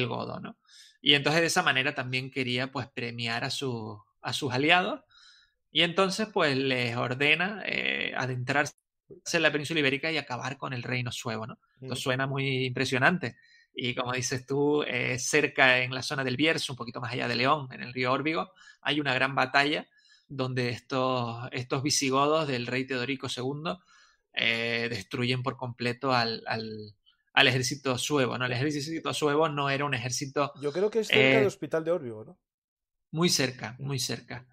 godo, ¿no? Y entonces de esa manera también quería pues premiar a sus aliados y entonces pues les ordena adentrarse la península ibérica y acabar con el reino suevo, ¿no? Esto suena muy impresionante. Y como dices tú, cerca en la zona del Bierzo, un poquito más allá de León, en el río Órbigo, hay una gran batalla donde estos visigodos del rey Teodorico II destruyen por completo al ejército suevo, ¿no? El ejército suevo no era un ejército... Yo creo que es cerca del Hospital de Órbigo, ¿no? Muy cerca, muy cerca.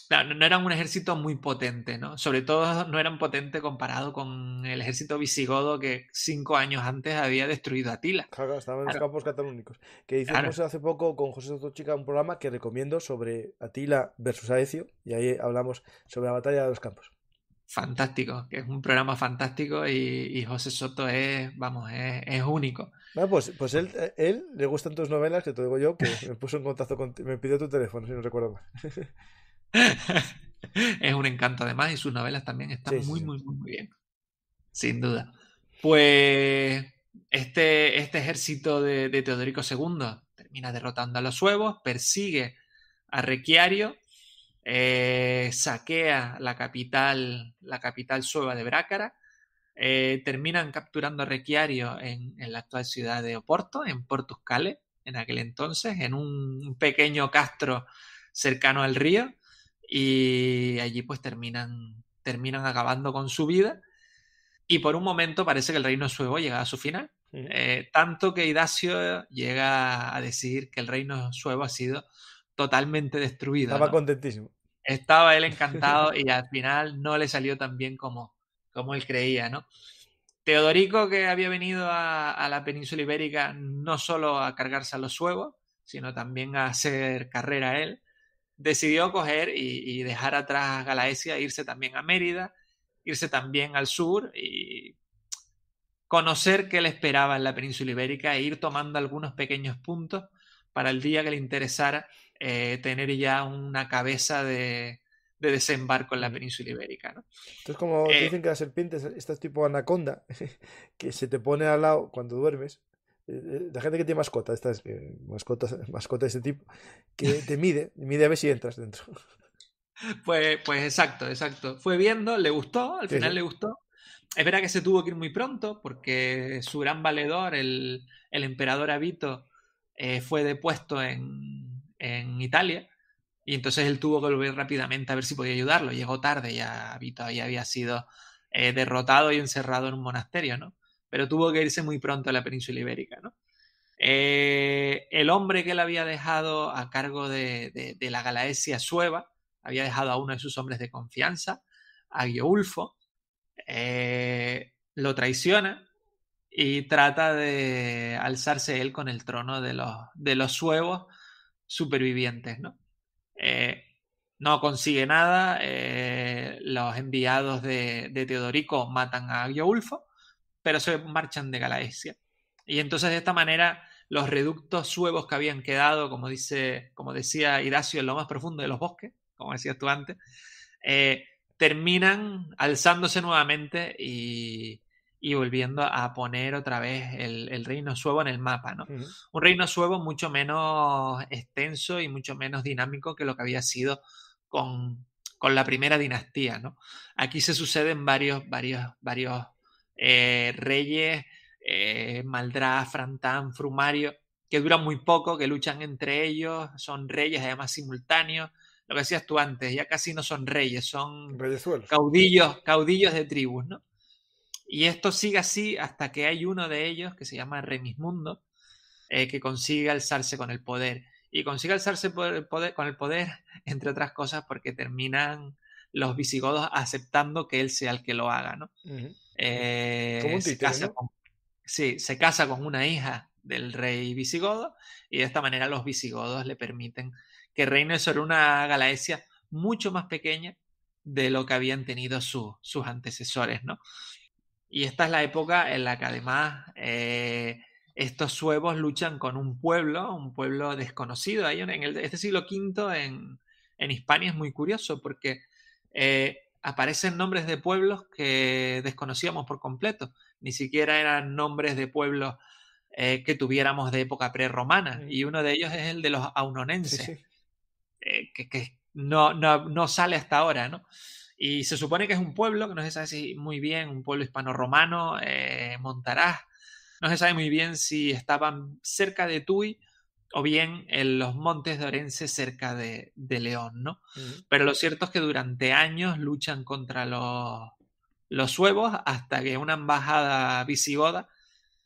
Claro, no eran un ejército muy potente, ¿no? Sobre todo no eran potentes comparado con el ejército visigodo que 5 años antes había destruido Atila. Claro, estaban en los Claro, campos catalúnicos. Que claro, hicimos hace poco con José Sotochica un programa que recomiendo sobre Atila versus Aecio, y ahí hablamos sobre la batalla de los campos. fantástico, que es un programa fantástico y José Soto es, vamos, es único. Bueno, pues él le gustan tus novelas, que te digo yo, que me puso en contacto contigo, me pidió tu teléfono, si no recuerdo mal. Es un encanto además y sus novelas también están Sí, sí, muy, sí. muy, muy, muy bien, sin duda. Pues este ejército de Teodorico II termina derrotando a los suevos, persigue a Requiario, saquea la capital sueva de Brácara, terminan capturando a Requiario en la actual ciudad de Oporto, en Portus Cale, en aquel entonces, en un pequeño castro cercano al río, y allí pues terminan acabando con su vida, y por un momento parece que el reino suevo llega a su final, tanto que Idacio llega a decir que el reino suevo ha sido totalmente destruido, Estaba ¿no? contentísimo. Estaba él encantado y al final no le salió tan bien como él creía, ¿no? Teodorico, que había venido a la península ibérica no solo a cargarse a los suevos, sino también a hacer carrera él, decidió coger y dejar atrás Galaesia, irse también a Mérida, irse también al sur y conocer qué le esperaba en la península ibérica e ir tomando algunos pequeños puntos para el día que le interesara tener ya una cabeza de desembarco en la península ibérica, ¿no? Entonces, como dicen que las serpientes, estas tipo anaconda, que se te pone al lado cuando duermes, la gente que tiene mascota, estas mascota de este tipo, que te mide a ver si entras dentro. Pues exacto, exacto. Fue viendo, le gustó, al Sí, final sí. le gustó. Es verdad que se tuvo que ir muy pronto porque su gran valedor, el emperador Avito, fue depuesto en Italia y entonces él tuvo que volver rápidamente a ver si podía ayudarlo. Llegó tarde, ya Avito ya había sido derrotado y encerrado en un monasterio, ¿no? Pero tuvo que irse muy pronto a la península ibérica, ¿no? El hombre que él había dejado a cargo de la Galaesia sueva, había dejado a uno de sus hombres de confianza, a Giulfo, lo traiciona y trata de alzarse él con el trono de los suevos supervivientes, ¿no? Eh, no consigue nada, los enviados de Teodorico matan a Giulfo, pero se marchan de Galaesia. Y entonces de esta manera los reductos suevos que habían quedado, como decía Idacio, en lo más profundo de los bosques, como decías tú antes, terminan alzándose nuevamente y volviendo a poner otra vez el reino suevo en el mapa, ¿no? Un reino suevo mucho menos extenso y mucho menos dinámico que lo que había sido con la primera dinastía, ¿no? Aquí se suceden varios reyes, Maldrá, Frantán, Frumario, que duran muy poco, que luchan entre ellos, son reyes además simultáneos. Lo que decías tú antes, ya casi no son reyes, son Reyezuelos. caudillos de tribus, ¿no? Y esto sigue así hasta que hay uno de ellos, que se llama Remismundo, que consigue alzarse con el poder. Y consigue alzarse con el poder, entre otras cosas, porque terminan los visigodos aceptando que él sea el que lo haga, ¿no? Como un Se títere, casa ¿no? se casa con una hija del rey visigodo y de esta manera los visigodos le permiten que reine sobre una Galaesia mucho más pequeña de lo que habían tenido sus antecesores, ¿no? Y esta es la época en la que además estos suevos luchan con un pueblo desconocido. Este siglo V en Hispania es muy curioso porque aparecen nombres de pueblos que desconocíamos por completo. Ni siquiera eran nombres de pueblos que tuviéramos de época prerromana. Y uno de ellos es el de los Sí, aunonenses, sí. que no sale hasta ahora, ¿no? Y se supone que es un pueblo, que no se sabe si muy bien, un pueblo hispano-romano, Montaraz. No se sabe muy bien si estaban cerca de Tui o bien en los montes de Orense cerca de León, ¿no? Pero lo cierto es que durante años luchan contra los suevos hasta que una embajada visigoda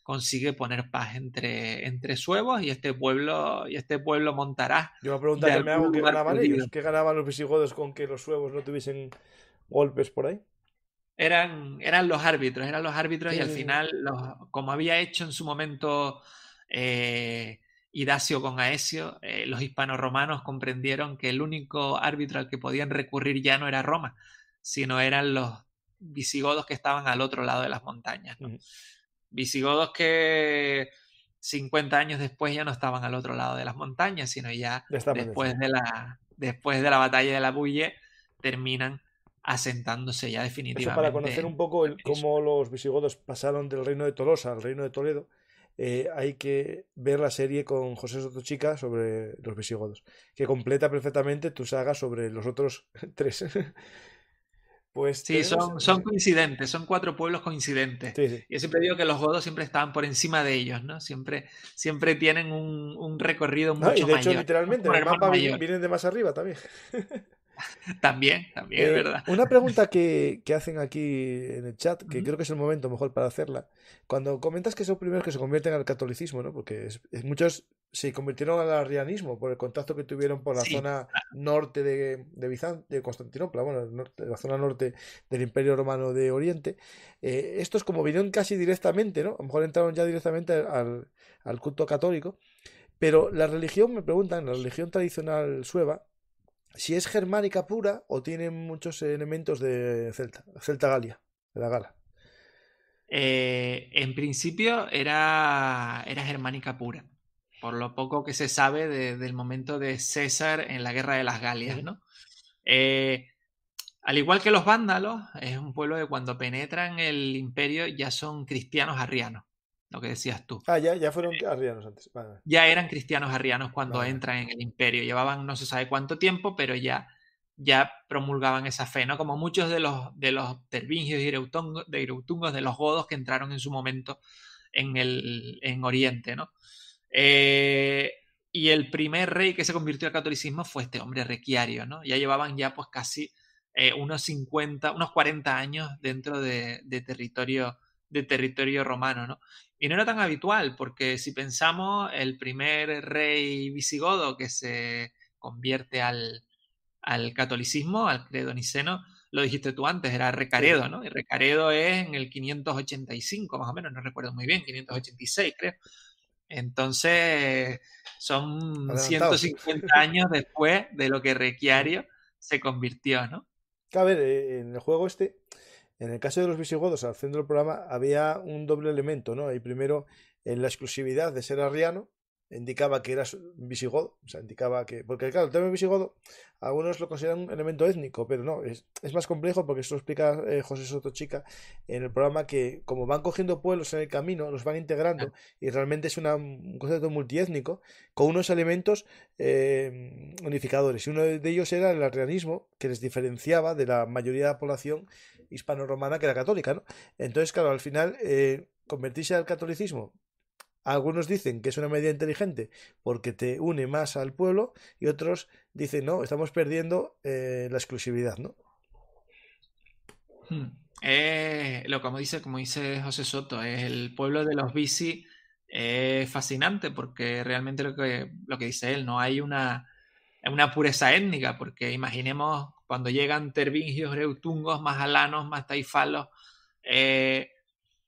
consigue poner paz entre suevos y este pueblo Montaraz Yo una pregunta de que me algún hago, ¿qué lugar ganaban perdido. ellos? ¿Qué ganaban los visigodos con que los suevos no tuviesen golpes por ahí? Eran los árbitros y Sí, al sí, sí. final, como había hecho en su momento Idacio con Aecio, los hispanorromanos comprendieron que el único árbitro al que podían recurrir ya no era Roma, sino eran los visigodos que estaban al otro lado de las montañas, ¿no? Visigodos que 50 años después ya no estaban al otro lado de las montañas, sino ya Ya estaban encima. después de la batalla de la Bulle terminan asentándose ya Eso para definitivamente conocer un en poco Eso. cómo los visigodos pasaron del reino de Tolosa al reino de Toledo, hay que ver la serie con José Sotochica sobre los visigodos, que completa perfectamente tu saga sobre los otros tres. Pues Sí, tenemos... son coincidentes, son 4 pueblos coincidentes. Sí, sí. Yo siempre digo que los godos siempre estaban por encima de ellos, ¿no? Siempre tienen un recorrido No, y mucho de hecho, mayor. Son literalmente, como en un el hermano mapa mayor. vienen de más arriba también. También es verdad. Una pregunta que hacen aquí en el chat, que Ujú. creo que es el momento mejor para hacerla. Cuando comentas que son primeros que se convierten al catolicismo, ¿no? Porque muchos se convirtieron al arrianismo por el contacto que tuvieron por la Sí, zona norte de Constantinopla, bueno, la zona norte del Imperio Romano de Oriente. Estos como vinieron casi directamente, ¿no? A lo mejor entraron ya directamente al culto católico. Pero la religión, me preguntan, la religión tradicional sueva, si es germánica pura o tiene muchos elementos de Celta Galia, de la Gala. En principio era germánica pura, por lo poco que se sabe del momento de César en la Guerra de las Galias, Ujú. ¿no? Eh, Al igual que los vándalos, es un pueblo que cuando penetran el imperio ya son cristianos arrianos, lo que decías tú. Ah, ya fueron arrianos antes. Vale, Ya eran cristianos arrianos cuando vale, vale. entran en el imperio. Llevaban no se sabe cuánto tiempo, pero ya promulgaban esa fe, ¿no? Como muchos de los tervingios y ereutungos, de los godos que entraron en su momento en Oriente, ¿no? Eh, y el primer rey que se convirtió al catolicismo fue este hombre Requiario, ¿no? Ya llevaban ya pues casi unos 40 años dentro de territorio romano, ¿no? Y no era tan habitual, porque si pensamos, el primer rey visigodo que se convierte al catolicismo, al credo niceno, lo dijiste tú antes, era Sí, sí. Recaredo, ¿no? Y Recaredo es en el 585, más o menos, no recuerdo muy bien, 586 creo. Entonces, son Adelantados. 150 años después de lo que Ujú. Requiario se convirtió, ¿no? A ver, en el juego este, en el caso de los visigodos, al centro del programa, había un doble elemento, ¿no? Y primero, en la exclusividad de ser arriano, indicaba que eras visigodo, o sea, indicaba que... Porque claro, el tema visigodo, algunos lo consideran un elemento étnico, pero no, es más complejo porque eso lo explica José Sotochica en el programa que como van cogiendo pueblos en el camino, los van integrando y realmente es un concepto multiétnico con unos elementos unificadores. Y uno de ellos era el arrianismo, que les diferenciaba de la mayoría de la población hispano-romana que era católica, ¿no? Entonces, claro, al final, convertirse al catolicismo, algunos dicen que es una medida inteligente porque te une más al pueblo y otros dicen, no, estamos perdiendo la exclusividad, ¿no? Hmm. Como dice José Soto, es el pueblo de los Visi, es fascinante porque realmente lo que dice él, no hay una pureza étnica, porque imaginemos cuando llegan tervingios, reutungos, más alanos, más taifalos, eh,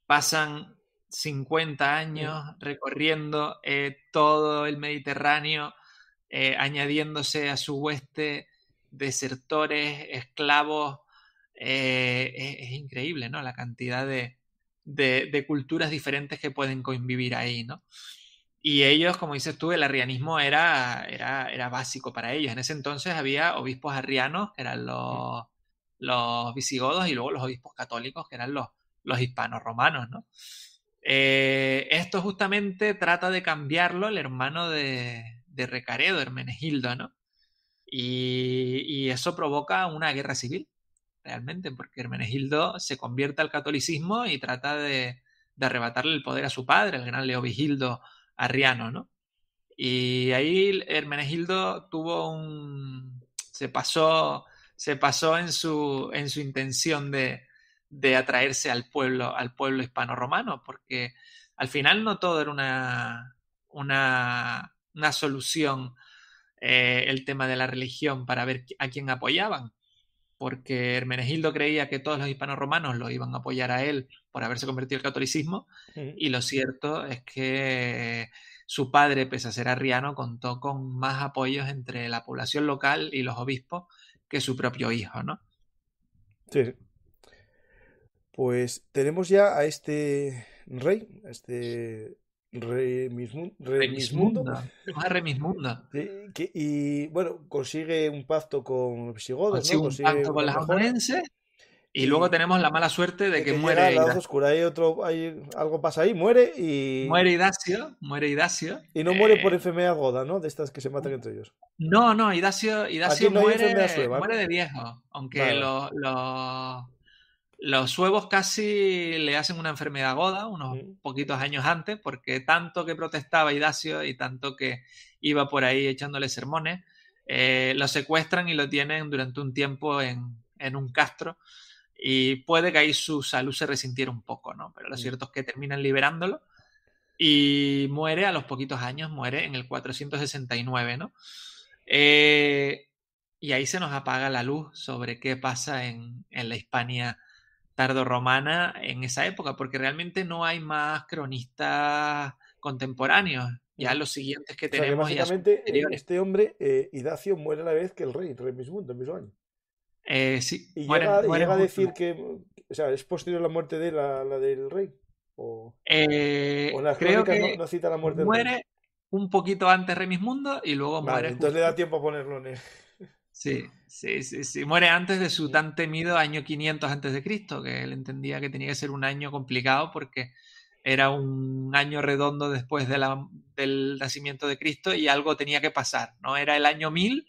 pasan 50 Ujú. años recorriendo todo el Mediterráneo, añadiéndose a su hueste desertores, esclavos. Es increíble, ¿no? La cantidad de culturas diferentes que pueden convivir ahí, ¿no? Y ellos, como dices tú, el arrianismo era básico para ellos. En ese entonces había obispos arrianos, que eran los visigodos, y luego los obispos católicos, que eran los hispanos romanos, ¿no? Esto justamente trata de cambiarlo el hermano de Recaredo, Hermenegildo, ¿no? Y eso provoca una guerra civil. realmente, porque Hermenegildo se convierte al catolicismo y trata de arrebatarle el poder a su padre, el gran Leovigildo Arriano, ¿no? Y ahí Hermenegildo se pasó en su intención de atraerse al pueblo hispano-romano, porque al final no todo era una solución, el tema de la religión para ver a quién apoyaban, porque Hermenegildo creía que todos los hispano-romanos lo iban a apoyar a él por haberse convertido al catolicismo, y lo cierto es que su padre, pese a ser arriano, contó con más apoyos entre la población local y los obispos que su propio hijo, ¿no? Sí. Pues tenemos ya a este rey, a este Remismundo, Remismundo. Tenemos a Remismundo. y bueno, consigue un pacto con los visigodos, ¿no? Consigue un Consigue pacto con una las mejora. ononenses y luego Y tenemos la mala suerte de que llega muere la Edad Oscura, algo pasa ahí, muere Muere Idacio. y no muere por enfermedad goda, ¿no? De estas que se matan entre ellos. No, Idacio Aquí no hay enfermedad muere, sueva, ¿no? muere de viejo, aunque Vale, vale. los suevos casi le hacen una enfermedad goda unos Mm. poquitos años antes, porque tanto que protestaba Idacio y tanto que iba por ahí echándole sermones, lo secuestran y lo tienen durante un tiempo en un castro, y puede que ahí su salud se resintiera un poco, ¿no? Pero lo cierto es que terminan liberándolo y muere a los poquitos años, muere en el 469, ¿no? Y ahí se nos apaga la luz sobre qué pasa en la Hispania tardorromana en esa época, porque realmente no hay más cronistas contemporáneos. Ya los siguientes que O sea que tenemos ya son básicamente posteriores. este hombre, Idacio, muere a la vez que el rey Remismundo, el mismo año. Sí, Y mueren llega a justo. decir que, o sea, es posterior la muerte de la del rey. O en las Creo crónicas que no cita la muerte del rey. muere un poquito antes Remismundo y luego Vale, muere entonces le da justo. tiempo a ponerlo en el... Sí. Muere antes de su tan temido año 500 antes de Cristo, que él entendía que tenía que ser un año complicado porque era un año redondo después del nacimiento de Cristo y algo tenía que pasar. No era el año 1000,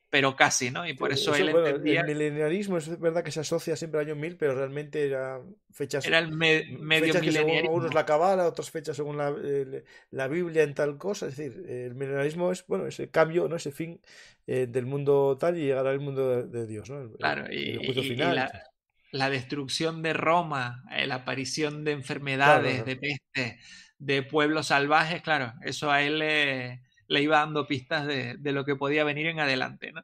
pero casi, ¿no? Y Sí, por eso eso, él bueno, el entendía milenarismo es verdad que se asocia siempre al año 1000, pero realmente eran era el medio fechas que según algunos mileniarismo. la Cábala, otras fechas según la Biblia en tal cosa. Es decir, el milenarismo es, bueno, ese cambio, ¿no? Ese fin del mundo tal y llegar al mundo de Dios, ¿no? Claro, El juicio y final. la destrucción de Roma, la aparición de Claro, enfermedades, claro. de peste, de pueblos salvajes, claro, eso a él le iba dando pistas de lo que podía venir en adelante, ¿no?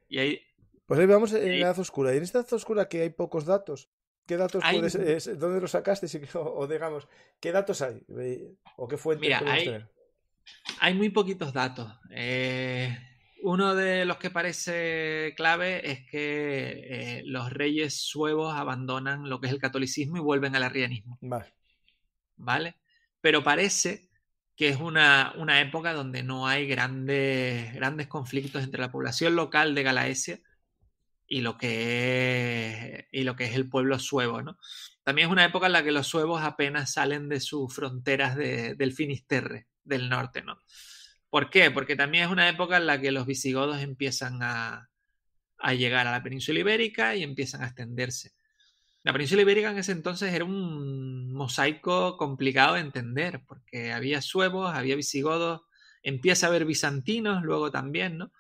Y ahí, Pues ahí vamos y en la ahí edad oscura. Y en esta edad oscura que hay pocos datos, ¿qué datos hay, puedes, dónde los sacaste? O digamos, ¿qué datos hay? ¿O qué fuentes mira, podemos tener? hay muy poquitos datos. Uno de los que parece clave es que los reyes suevos abandonan lo que es el catolicismo y vuelven al arrianismo, Vale. ¿vale? Pero parece que es una época donde no hay grandes conflictos entre la población local de Galaesia y lo que es el pueblo suevo, ¿no? También es una época en la que los suevos apenas salen de sus fronteras del Finisterre, del norte, ¿no? ¿Por qué? Porque también es una época en la que los visigodos empiezan a llegar a la península ibérica y empiezan a extenderse. La península ibérica en ese entonces era un mosaico complicado de entender, porque había suevos, había visigodos, empieza a haber bizantinos luego también, ¿no?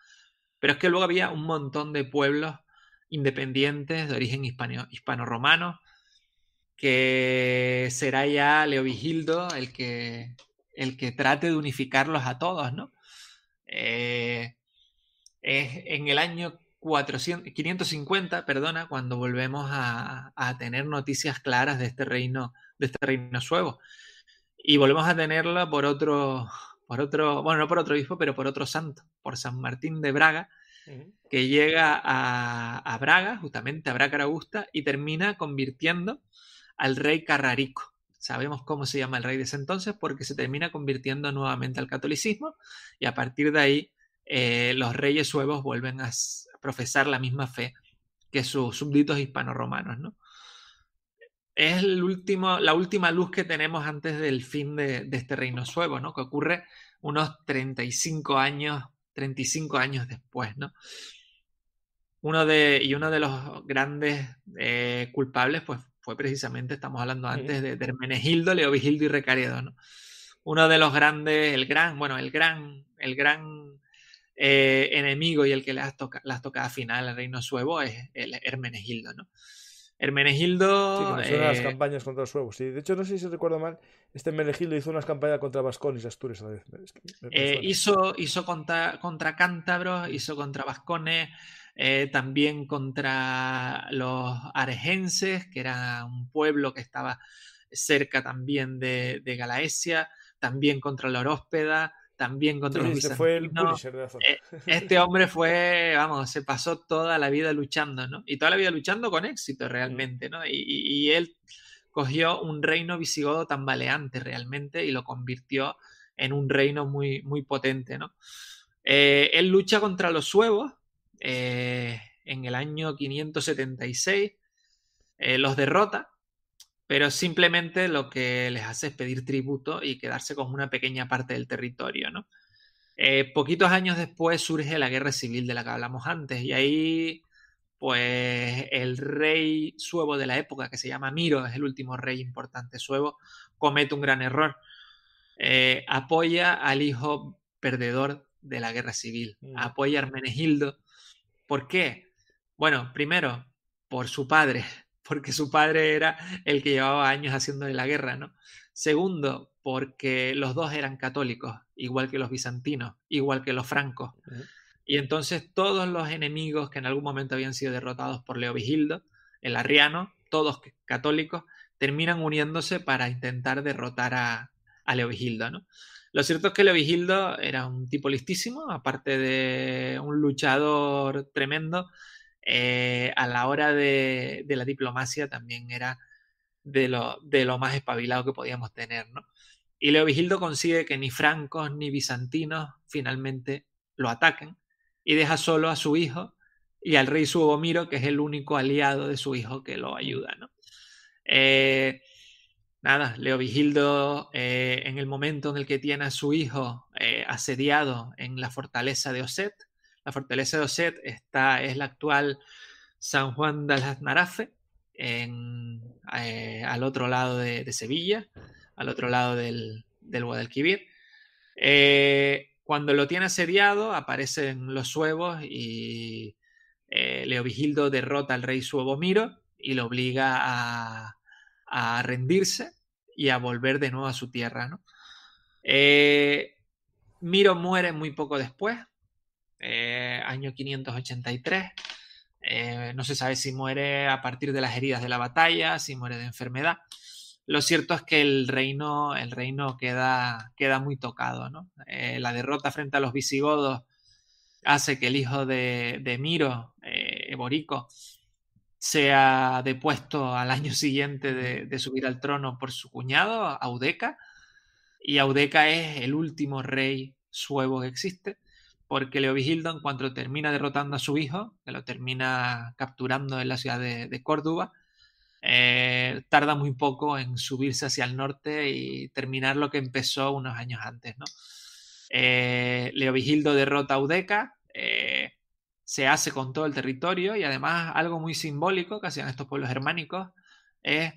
Pero es que luego había un montón de pueblos independientes de origen hispano-romano, que será ya Leovigildo el que trate de unificarlos a todos, ¿no? Es en el año 550, perdona, cuando volvemos a tener noticias claras de este reino suevo. Y volvemos a tenerlo bueno, no por otro obispo, pero por otro santo, por San Martín de Braga, que llega a Braga, justamente a Braga Augusta, y termina convirtiendo al rey Carrarico. Sabemos cómo se llama el rey de ese entonces porque se termina convirtiendo nuevamente al catolicismo, y a partir de ahí los reyes suevos vuelven a profesar la misma fe que sus súbditos hispano-romanos, ¿no? Es la última luz que tenemos antes del fin de este reino suevo, ¿no? Que ocurre unos 35 años después, ¿no? uno de los grandes culpables pues fue precisamente, estamos hablando antes de Hermenegildo, Leovigildo y Recaredo, ¿no? Uno de los grandes, el gran enemigo y el que las tocadas final al reino suevo es el Hermenegildo, ¿no? Hermenegildo... Sí, que me suenan las campañas contra los suevos. Sí, de hecho, no sé si recuerdo mal, este Hermenegildo hizo unas campañas contra Vascones y Asturias a la vez. Es que hizo contra cántabros, hizo contra vascones, también contra los aregenses, que era un pueblo que estaba cerca también de Galaesia, también contra la Oróspeda, también contra los bizantinos. Fue el Punisher de la zona. Este hombre se pasó toda la vida luchando, ¿no? Y toda la vida luchando con éxito realmente, ¿no? Y él cogió un reino visigodo tambaleante realmente y lo convirtió en un reino muy, muy potente, ¿no? Él lucha contra los suevos en el año 576, los derrota, pero simplemente lo que les hace es pedir tributo y quedarse con una pequeña parte del territorio, ¿no? Poquitos años después surge la guerra civil de la que hablamos antes, y ahí pues el rey suevo de la época, que se llama Miro, es el último rey importante suevo, comete un gran error. Apoya al hijo perdedor de la guerra civil, apoya a Hermenegildo. ¿Por qué? Bueno, primero, por su padre, porque su padre era el que llevaba años haciéndole la guerra, ¿no? Segundo, porque los dos eran católicos, igual que los bizantinos, igual que los francos. Y entonces todos los enemigos que en algún momento habían sido derrotados por Leovigildo, el arriano, todos católicos, terminan uniéndose para intentar derrotar a Leovigildo, ¿no? Lo cierto es que Leovigildo era un tipo listísimo, aparte de un luchador tremendo. A la hora de la diplomacia también era de lo más espabilado que podíamos tener, ¿no? Y Leovigildo consigue que ni francos ni bizantinos finalmente lo ataquen y deja solo a su hijo y al rey suevo Miro, que es el único aliado de su hijo que lo ayuda, ¿no? Leovigildo, en el momento en el que tiene a su hijo asediado en la fortaleza de Oset. La fortaleza de Oset es la actual San Juan de Aznarafe, al otro lado de Sevilla, al otro lado del Guadalquivir. Cuando lo tiene asediado, aparecen los suevos y Leovigildo derrota al rey suevo Miro y lo obliga a rendirse y a volver de nuevo a su tierra, ¿no? Miro muere muy poco después, año 583. No se sabe si muere a partir de las heridas de la batalla, si muere de enfermedad. Lo cierto es que el reino queda muy tocado, ¿no? La derrota frente a los visigodos hace que el hijo de Miro, Eborico, sea depuesto al año siguiente de subir al trono por su cuñado, Audeca, y Audeca es el último rey suevo que existe, porque Leovigildo, en cuanto termina derrotando a su hijo, que lo termina capturando en la ciudad de Córdoba, tarda muy poco en subirse hacia el norte y terminar lo que empezó unos años antes, ¿no? Leovigildo derrota a Audeca, se hace con todo el territorio y además algo muy simbólico que hacían estos pueblos germánicos es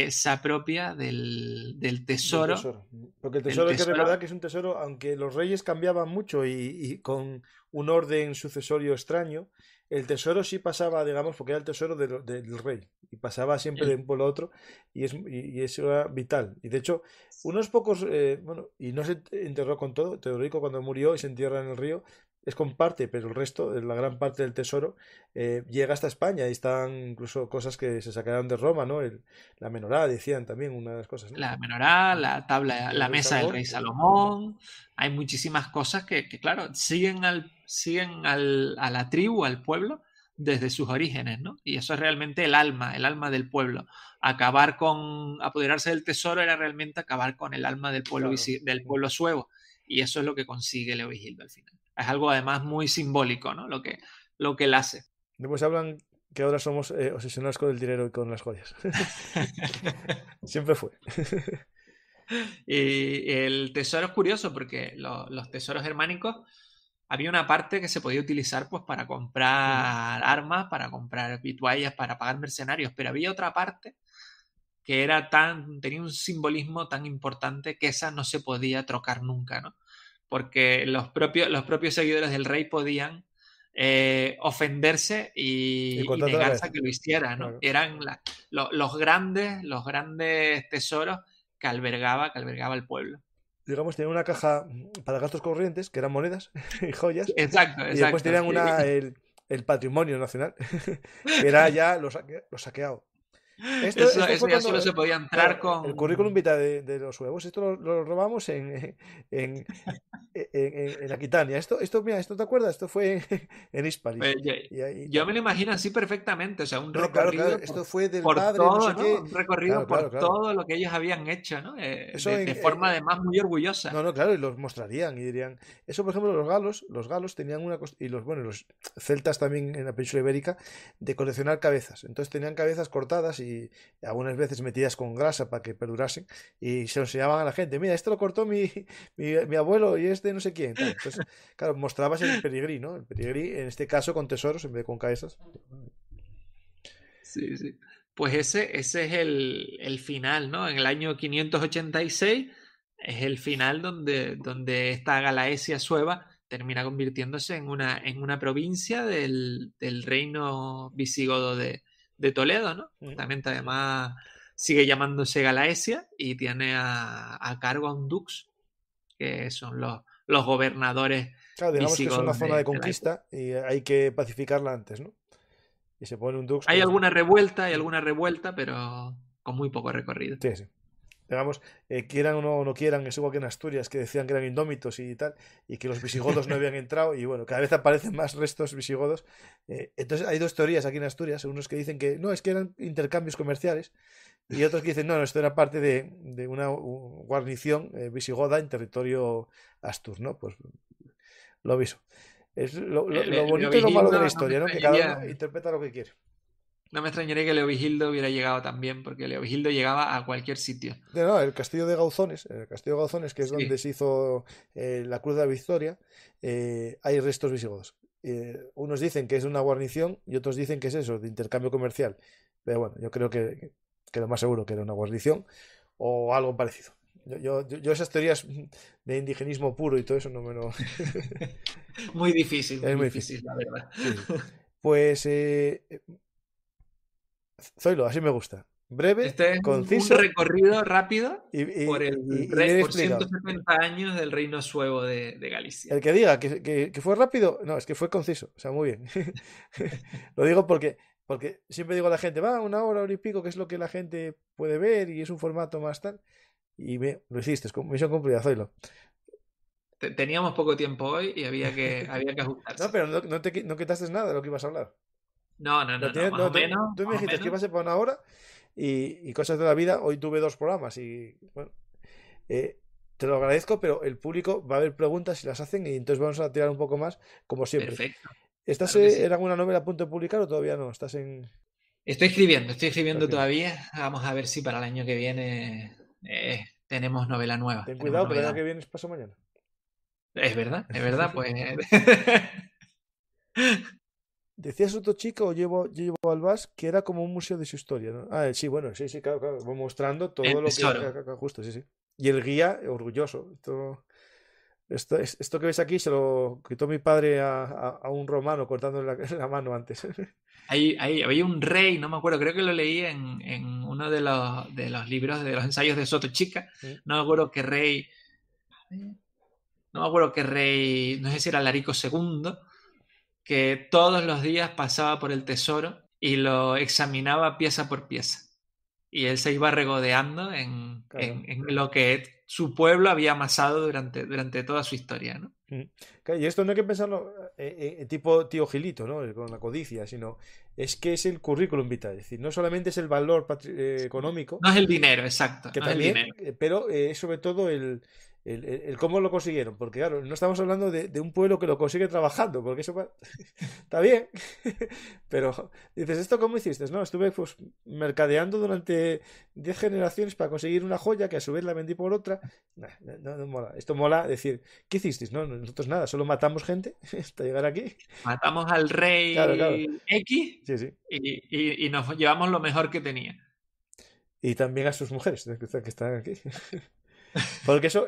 se apropia del tesoro. Porque el tesoro hay que recordar que es un tesoro, aunque los reyes cambiaban mucho y con un orden sucesorio extraño, el tesoro sí pasaba, digamos, porque era el tesoro del rey y pasaba siempre de un pueblo a otro y eso era vital. Y de hecho, unos pocos, y no se enterró con todo, Teodorico cuando murió y se entierra en el río, es con parte, pero el resto, la gran parte del tesoro, llega hasta España y están incluso cosas que se sacaron de Roma, ¿no? La menorá, decían también, una de las cosas, ¿no? La menorá, la tabla, la mesa del rey Salomón, hay muchísimas cosas que claro, siguen a la tribu, al pueblo, desde sus orígenes, ¿no? Y eso es realmente el alma del pueblo. Apoderarse del tesoro era realmente acabar con el alma del pueblo, claro, del pueblo suevo, y eso es lo que consigue Leovigildo al final. Es algo además muy simbólico, ¿no? Lo que él hace. Después hablan que ahora somos obsesionados con el dinero y con las joyas. Siempre fue. Y el tesoro es curioso porque los tesoros germánicos había una parte que se podía utilizar pues para comprar armas, para comprar vituallas, para pagar mercenarios, pero había otra parte que tenía un simbolismo tan importante que esa no se podía trocar nunca, ¿no? Porque los propios seguidores del rey podían ofenderse y negarse a que lo hiciera, ¿no? Claro. Eran los grandes tesoros que albergaba el pueblo. Digamos, tenían una caja para gastos corrientes, que eran monedas y joyas. Exacto. Y después tenían el patrimonio nacional, que era ya lo saqueado. Eso ya solo se podía entrar con... El currículum vitae de los huevos, esto lo robamos en Aquitania. Esto, mira, ¿esto te acuerdas? Esto fue en Hispalis. Pues yo me lo imagino así perfectamente, o sea, un recorrido claro, esto fue del por padre, todo, no sé qué. Un recorrido por todo lo que ellos habían hecho, ¿no? De forma además muy orgullosa. No, claro, y los mostrarían y dirían... Eso, por ejemplo, los galos tenían una... Y los celtas también en la península ibérica, de coleccionar cabezas. Entonces tenían cabezas cortadas y algunas veces metidas con grasa para que perdurasen, y se lo enseñaban a la gente. Mira, esto lo cortó mi abuelo y no sé quién. Tal. Entonces, claro, mostrabas el pedigrí, ¿no? El pedigrí, en este caso, con tesoros en vez de con cabezas. Sí. Pues ese es el final, ¿no? En el año 586 es el final donde esta Galaesia sueva termina convirtiéndose en una provincia del reino visigodo de Toledo, ¿no? Justamente, además, sigue llamándose Galaesia y tiene a cargo a un dux, que son los gobernadores. Claro, digamos que es una zona de conquista y hay que pacificarla antes, ¿no? Y se pone un dux. Hay alguna revuelta, pero con muy poco recorrido. Sí. Digamos, quieran o no quieran, es igual que en Asturias, que decían que eran indómitos y tal, y que los visigodos no habían entrado, y bueno, cada vez aparecen más restos visigodos. Entonces hay dos teorías aquí en Asturias, unos que dicen que no, es que eran intercambios comerciales, y otros que dicen, no, esto era parte de una guarnición visigoda en territorio astur, ¿no? Pues lo aviso. Es lo bonito y lo malo de la historia, ¿no? Que cada uno interpreta lo que quiere. No me extrañaría que Leovigildo hubiera llegado también, porque Leovigildo llegaba a cualquier sitio. No, el castillo de Gauzones, que es donde se hizo la Cruz de la Victoria, hay restos visigodos. Unos dicen que es una guarnición y otros dicen que es eso, de intercambio comercial. Pero bueno, yo creo que lo más seguro que era una guarnición o algo parecido. Yo esas teorías de indigenismo puro y todo eso no me lo... Muy difícil, muy difícil, la verdad. Sí. Pues... Zoilo, así me gusta. Breve, conciso. Un recorrido rápido por 170 años del reino suevo de Galicia. El que diga que fue rápido, no, es que fue conciso. O sea, muy bien. Lo digo porque siempre digo a la gente, va, 1 hora, 1 hora y pico, que es lo que la gente puede ver y es un formato más tal. Y lo hiciste, misión cumplida, Zoilo. Teníamos poco tiempo hoy y había que ajustarse. No, pero no quitaste nada de lo que ibas a hablar. No, más o menos. Tú me dijiste que iba a ser para 1 hora y cosas de la vida. Hoy tuve 2 programas y bueno, te lo agradezco, pero el público va a ver preguntas y las hacen y entonces vamos a tirar un poco más, como siempre. Perfecto. ¿Estás en alguna novela a punto de publicar o todavía no? ¿Estás en...? Estoy escribiendo todavía. Vamos a ver si para el año que viene tenemos novela nueva. Ten cuidado, pero el año que viene es paso mañana. Es verdad, pues... Decías otro chico, o llevo al VAS, que era como un museo de su historia, ¿no? Sí, bueno, sí, claro, va mostrando todo lo que justo, sí. Y el guía, orgulloso. Esto que ves aquí se lo quitó mi padre a un romano cortándole la mano antes. Había un rey, no me acuerdo, creo que lo leí en uno de los libros, de los ensayos de Soto Chica. No me acuerdo qué rey, no sé si era Larico II, que todos los días pasaba por el tesoro y lo examinaba pieza por pieza. Y él se iba regodeando en lo que su pueblo había amasado durante toda su historia, ¿no? Y esto no hay que pensarlo tipo tío Gilito, ¿no? Con la codicia, sino es que es el currículum vitae. Es decir, no solamente es el valor económico. No es el dinero, exacto. Que no también, es el dinero. Pero es sobre todo el cómo lo consiguieron, porque claro, no estamos hablando de un pueblo que lo consigue trabajando, porque eso está bien, pero dices, ¿esto cómo hiciste? No, estuve pues mercadeando durante 10 generaciones para conseguir una joya que a su vez la vendí por otra. No mola. Esto mola decir, ¿qué hicisteis? No, nosotros nada, solo matamos gente hasta llegar aquí. Matamos al Claro. rey X Sí. y nos llevamos lo mejor que tenía. Y también a sus mujeres que están aquí. Porque eso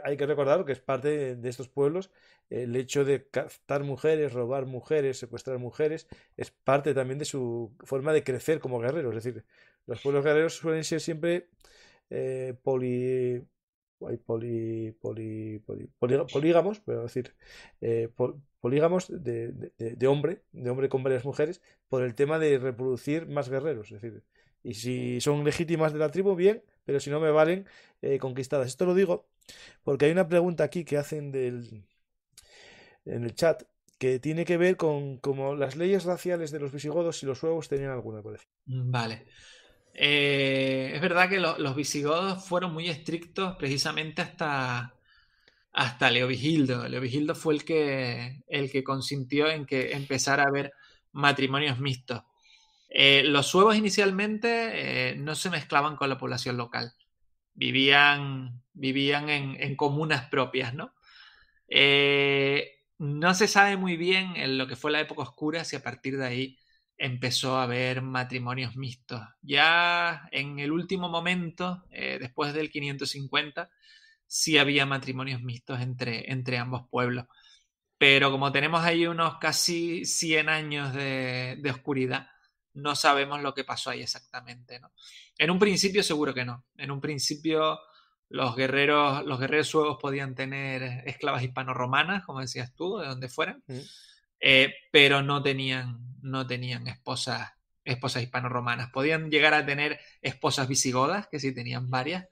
hay que recordar que es parte de estos pueblos. El hecho de captar mujeres, robar mujeres, secuestrar mujeres, es parte también de su forma de crecer como guerreros. Es decir, los pueblos guerreros suelen ser siempre polígamos, pero decir, polígamos de hombre con varias mujeres, por el tema de reproducir más guerreros. Es decir, y si son legítimas de la tribu, bien, pero si no me valen, conquistadas. Esto lo digo porque hay una pregunta aquí que hacen en el chat que tiene que ver con como las leyes raciales de los visigodos, si los suevos tenían alguna colección. Vale. Es verdad que los visigodos fueron muy estrictos precisamente hasta Leovigildo. Leovigildo fue el que consintió en que empezara a haber matrimonios mixtos. Los suevos inicialmente no se mezclaban con la población local. Vivían en comunas propias, ¿no? No se sabe muy bien en lo que fue la época oscura si a partir de ahí empezó a haber matrimonios mixtos. Ya en el último momento, después del 550, sí había matrimonios mixtos entre ambos pueblos. Pero como tenemos ahí unos casi 100 años de oscuridad, no sabemos lo que pasó ahí exactamente, ¿no? En un principio seguro que no. En un principio los guerreros suevos podían tener esclavas hispano-romanas, como decías tú, de donde fueran, pero no tenían esposas hispano-romanas. Podían llegar a tener esposas visigodas, que sí tenían varias,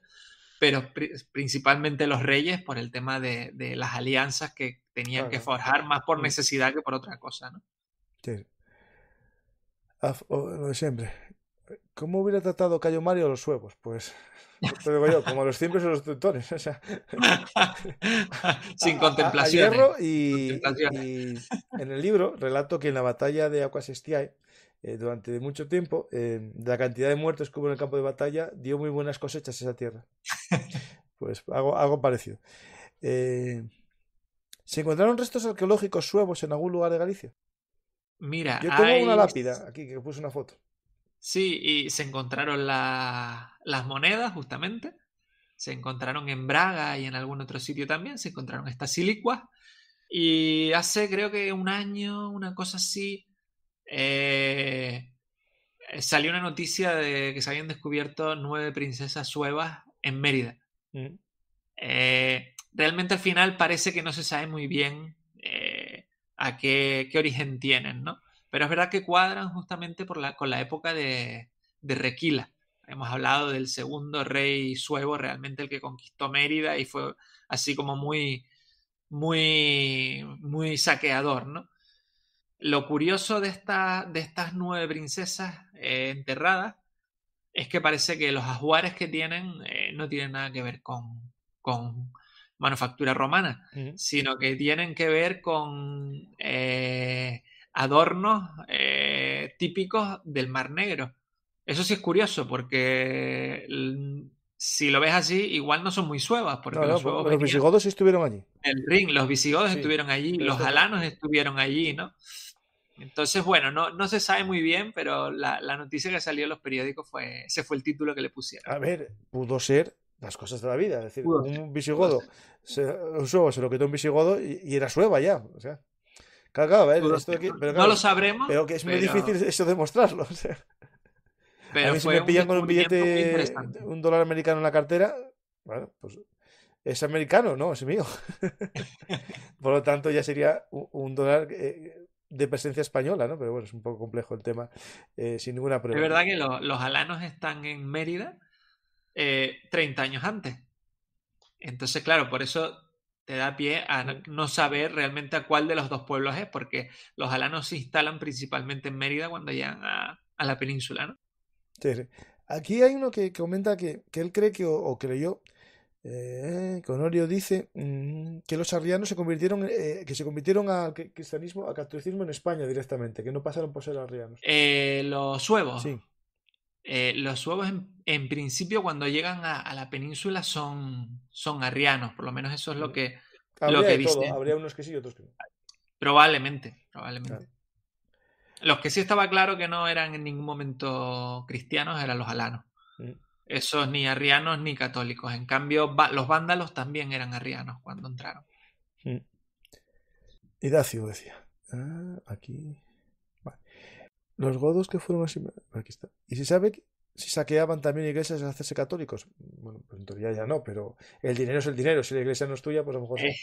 pero principalmente los reyes por el tema de las alianzas que tenían que forjar más por necesidad que por otra cosa, ¿no? Sí. Lo de siempre. ¿Cómo hubiera tratado Cayo Mario a los suevos? Pues te digo yo, como a los simples o los teutones. O sea, sin a contemplaciones. hierro y en el libro relato que en la batalla de Aquas Sestiae, durante mucho tiempo, de la cantidad de muertos que hubo en el campo de batalla, dio muy buenas cosechas esa tierra. Pues algo parecido. ¿Se encontraron restos arqueológicos suevos en algún lugar de Galicia? Mira, yo tengo una lápida aquí que puse una foto. Sí, y se encontraron las monedas justamente. Se encontraron en Braga y en algún otro sitio también. Se encontraron estas silicuas. Y hace creo que un año, una cosa así, salió una noticia de que se habían descubierto 9 princesas suevas en Mérida. Realmente al final parece que no se sabe muy bien a qué origen tienen, ¿no? Pero es verdad que cuadran justamente con la época de Requila. Hemos hablado del segundo rey suevo, realmente el que conquistó Mérida y fue así como muy saqueador, ¿no? Lo curioso de estas 9 princesas enterradas es que parece que los ajuares que tienen no tienen nada que ver con manufactura romana, sino que tienen que ver con adornos típicos del Mar Negro. Eso sí es curioso, porque si lo ves así, igual no son muy suevas, porque los suevos los visigodos estuvieron allí. El Ring, los visigodos estuvieron allí, los alanos estuvieron allí, ¿no? Entonces, bueno, no se sabe muy bien, pero la noticia que salió en los periódicos ese fue el título que le pusieron. A ver, pudo ser las cosas de la vida. Es decir, un visigodo, un suevo se lo quitó un visigodo y era sueva ya. O sea, claro, a ver, esto de aquí, pero claro, no lo sabremos. Pero que es muy difícil eso demostrarlo. O sea, pero a mí si me pillan con un billete, $1 americano en la cartera, bueno, pues es americano, no, es mío. Por lo tanto, ya sería $1 de presencia española, ¿no? Pero bueno, es un poco complejo el tema, sin ninguna prueba. Es verdad que los alanos están en Mérida 30 años antes. Entonces, claro, por eso te da pie a no saber realmente a cuál de los dos pueblos es, porque los alanos se instalan principalmente en Mérida cuando llegan a la península, ¿no? Sí. Aquí hay uno que comenta que él cree que, o creyó, Conorio dice que los arrianos se convirtieron al cristianismo, al catolicismo en España directamente, que no pasaron por ser arrianos. Los suevos. Sí. Los suevos en principio cuando llegan a la península son arrianos, por lo menos eso es lo que dicen. Habría unos que sí y otros que no. Probablemente. Claro. Los que sí estaba claro que no eran en ningún momento cristianos eran los alanos. Esos ni arrianos ni católicos. En cambio, los vándalos también eran arrianos cuando entraron. Idacio decía. Aquí. Vale. Los godos que fueron así. Aquí está. ¿Y se sabe si saqueaban también iglesias al hacerse católicos? Bueno, pues en teoría ya no, pero el dinero es el dinero. Si la iglesia no es tuya, pues a lo mejor sí.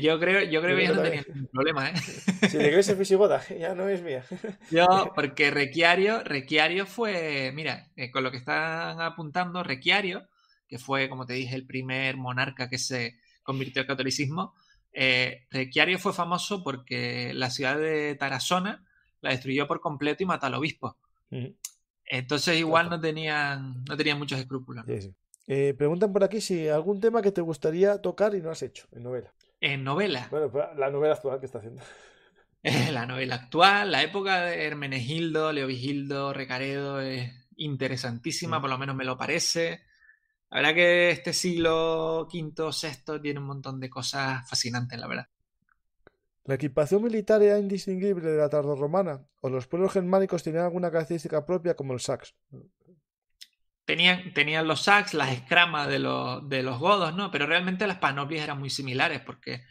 Yo creo que ya no tenía ningún problema, ¿eh? Si la iglesia es visigoda, ya no es mía. Porque Requiario fue, mira, con lo que están apuntando, Requiario, que fue, como te dije, el primer monarca que se convirtió al catolicismo, Requiario fue famoso porque la ciudad de Tarazona la destruyó por completo y mató al obispo. Entonces igual no tenían muchos escrúpulos, ¿no? Sí. Preguntan por aquí si algún tema que te gustaría tocar y no has hecho en novela. ¿En novela? Bueno, la novela actual que está haciendo. La novela actual, la época de Hermenegildo, Leovigildo, Recaredo es interesantísima, por lo menos me lo parece. La verdad que este siglo V, VI tiene un montón de cosas fascinantes, la verdad. ¿La equipación militar era indistinguible de la tardorromana? ¿O los pueblos germánicos tenían alguna característica propia como el sax? Tenían los sacs, las escramas de los godos, ¿no? Pero realmente las panoplias eran muy similares porque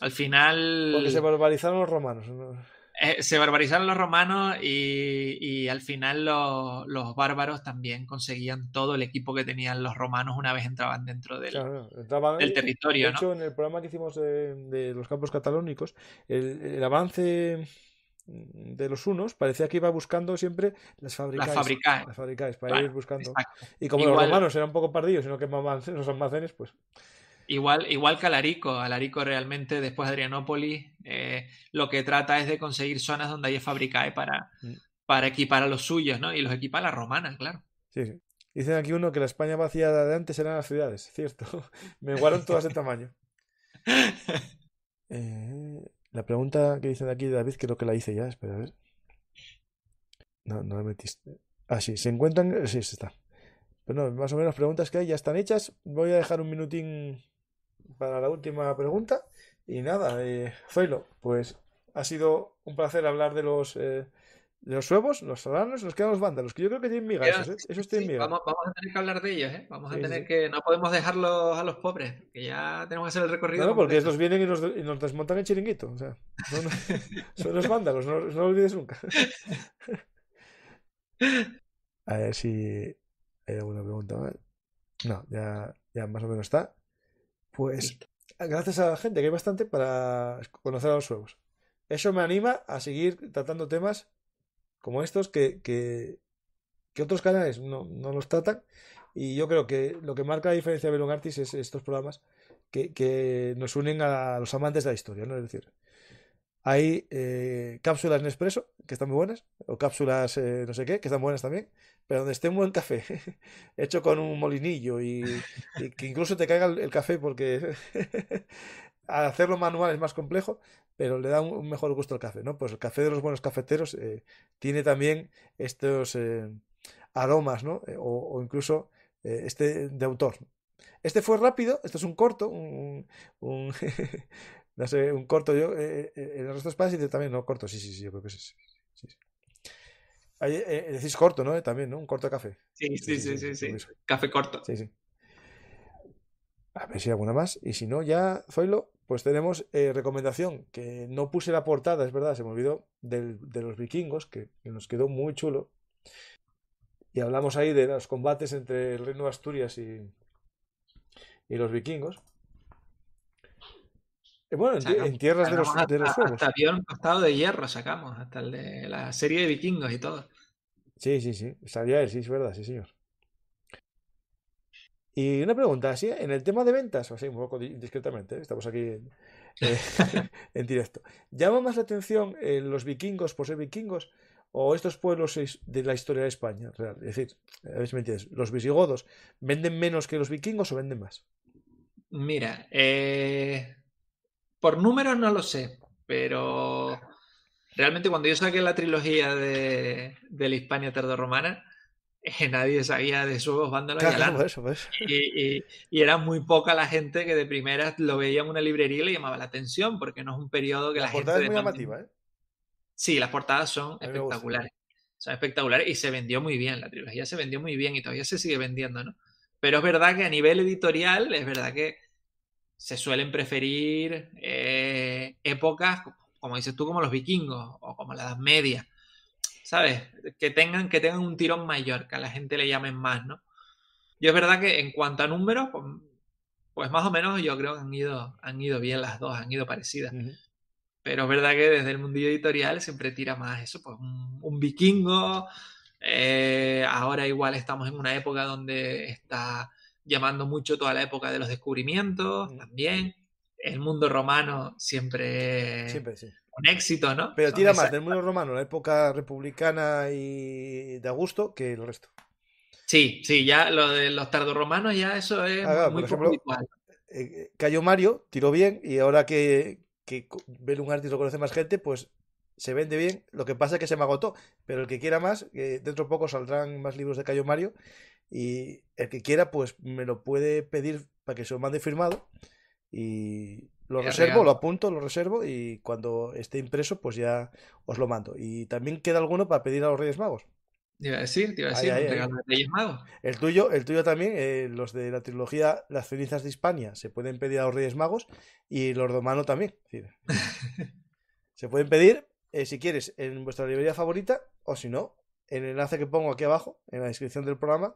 al final... Porque se barbarizaron los romanos, ¿no? Se barbarizaron los romanos y al final los bárbaros también conseguían todo el equipo que tenían los romanos una vez entraban dentro del territorio. De hecho, en el programa que hicimos de los campos catalónicos, el avance de los hunos parecía que iba buscando siempre las fabricáis para ir buscando. Exacto. Y como los romanos eran un poco pardillos y no quemaban los almacenes, pues... Igual que Alarico realmente después de Adrianópolis lo que trata es de conseguir zonas donde haya fabricae para equipar a los suyos, ¿no? Y los equipa a la romana, claro. Sí. Dicen aquí uno que la España vacía de antes eran las ciudades, cierto. Menguaron todas de tamaño. La pregunta que dicen aquí de David, creo que la hice ya, espera a ver. No la metiste. Sí, se encuentran... Sí, está. Pero no, más o menos preguntas que hay ya están hechas. Voy a dejar un minutín para la última pregunta. Y nada, Zoilo, pues ha sido un placer hablar de los suevos, los salanos, nos quedan los vándalos, que yo creo que tienen migas, esos tienen migas. Vamos a tener que hablar de ellos, Vamos a tener que... No podemos dejarlos a los pobres, que ya tenemos que hacer el recorrido. No, porque estos vienen y nos desmontan el chiringuito. O sea, son los vándalos, no lo olvides nunca. A ver si hay alguna pregunta más. No, ya más o menos está. Pues gracias a la gente, que hay bastante para conocer a los suevos. Eso me anima a seguir tratando temas como estos que otros canales no los tratan. Y yo creo que lo que marca la diferencia de Bellum Artis es estos programas que nos unen a los amantes de la historia, ¿no? Es decir, hay cápsulas Nespresso, que están muy buenas, o cápsulas no sé qué, que están buenas también, pero donde esté un buen café, hecho con un molinillo y que incluso te caiga el café porque al hacerlo manual es más complejo, pero le da un mejor gusto al café, ¿no? Pues el café de los buenos cafeteros tiene también estos aromas, ¿no? O incluso este de autor. Este fue rápido, esto es un corto, no sé, un corto. Yo el resto es para también, no, corto, sí, yo creo que sí. Decís corto, ¿no? También, ¿no? Un corto de café. Sí. Café corto. Sí. A ver si hay alguna más. Y si no, ya, Zoilo, pues tenemos recomendación, que no puse la portada, es verdad, se me olvidó, de los vikingos, que nos quedó muy chulo. Y hablamos ahí de los combates entre el reino de Asturias y los vikingos. Bueno, en tierras de los suevos. Hasta avión costado de hierro sacamos, hasta el de la serie de vikingos y todo. Sí, sabía él, sí, es verdad, sí, señor. Y una pregunta, así, en el tema de ventas, o así, un poco discretamente, estamos aquí en directo. ¿Llama más la atención los vikingos por ser vikingos o estos pueblos de la historia de España real? Es decir, a ver si me entiendes, ¿los visigodos venden menos que los vikingos o venden más? Mira, por números no lo sé, pero realmente cuando yo saqué la trilogía de la Hispania tardorromana, nadie sabía de suevos, vándalos y Claro, por alanos. eso, por eso. Y era muy poca la gente que de primeras lo veía en una librería y le llamaba la atención, porque no es un periodo que La la portada gente es muy demande. llamativa, ¿eh? Sí, las portadas son A mí me gusta. espectaculares. Son espectaculares y se vendió muy bien. La trilogía se vendió muy bien y todavía se sigue vendiendo, ¿no? Pero es verdad que a nivel editorial, es verdad que se suelen preferir épocas, como dices tú, como los vikingos o como la Edad Media, ¿sabes? Que tengan un tirón mayor, que a la gente le llamen más, ¿no? Yo es verdad que en cuanto a números, pues más o menos yo creo que han ido bien las dos, han ido parecidas. Ujú. Pero es verdad que desde el mundillo editorial siempre tira más eso, pues un vikingo. Ahora igual estamos en una época donde está llamando mucho toda la época de los descubrimientos Ujú. también. El mundo romano siempre Siempre, sí. un éxito, ¿no? Pero Son tira más esas. del mundo romano, la época republicana y de Augusto, que el resto. Sí, sí, ya lo de los tardorromanos ya eso es Ah, muy, claro, muy por poco ejemplo, habitual. Cayo Mario tiró bien y ahora que Belum Artis lo conoce más gente, pues se vende bien. Lo que pasa es que se me agotó, pero el que quiera más, dentro de poco saldrán más libros de Cayo Mario y el que quiera, pues me lo puede pedir para que se lo mande firmado y lo Qué reservo, regalo. lo apunto, lo reservo y cuando esté impreso, pues ya os lo mando. Y también queda alguno para pedir a los Reyes Magos. Te iba a Ahí, decir, ahí, un ahí. regalo de Reyes Magos. El tuyo también, los de la trilogía Las cenizas de Hispania se pueden pedir a los Reyes Magos y los Romano también. Es decir, se pueden pedir, si quieres, en vuestra librería favorita o si no, en el enlace que pongo aquí abajo, en la descripción del programa,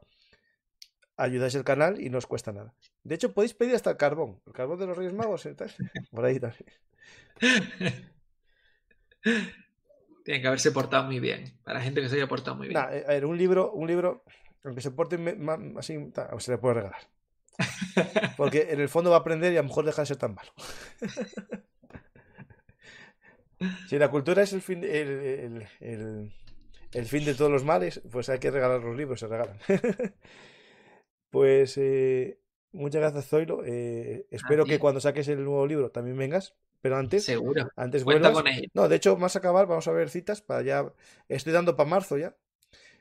ayudáis el canal y no os cuesta nada. De hecho, podéis pedir hasta el carbón de los Reyes Magos y tal, por ahí también. Tienen que haberse portado muy bien. Para gente que se haya portado muy Nah, bien. a ver, un libro, aunque se porte así, se le puede regalar. Porque en el fondo va a aprender y a lo mejor deja de ser tan malo. Si la cultura es el fin de todos los males, pues hay que regalar los libros, se regalan. Pues muchas gracias, Zoilo. A Espero que ti, cuando saques el nuevo libro también vengas, pero seguro. antes Cuenta vuelvas. con ello. No, de hecho, más a acabar, vamos a ver citas para ya. Estoy dando para marzo ya.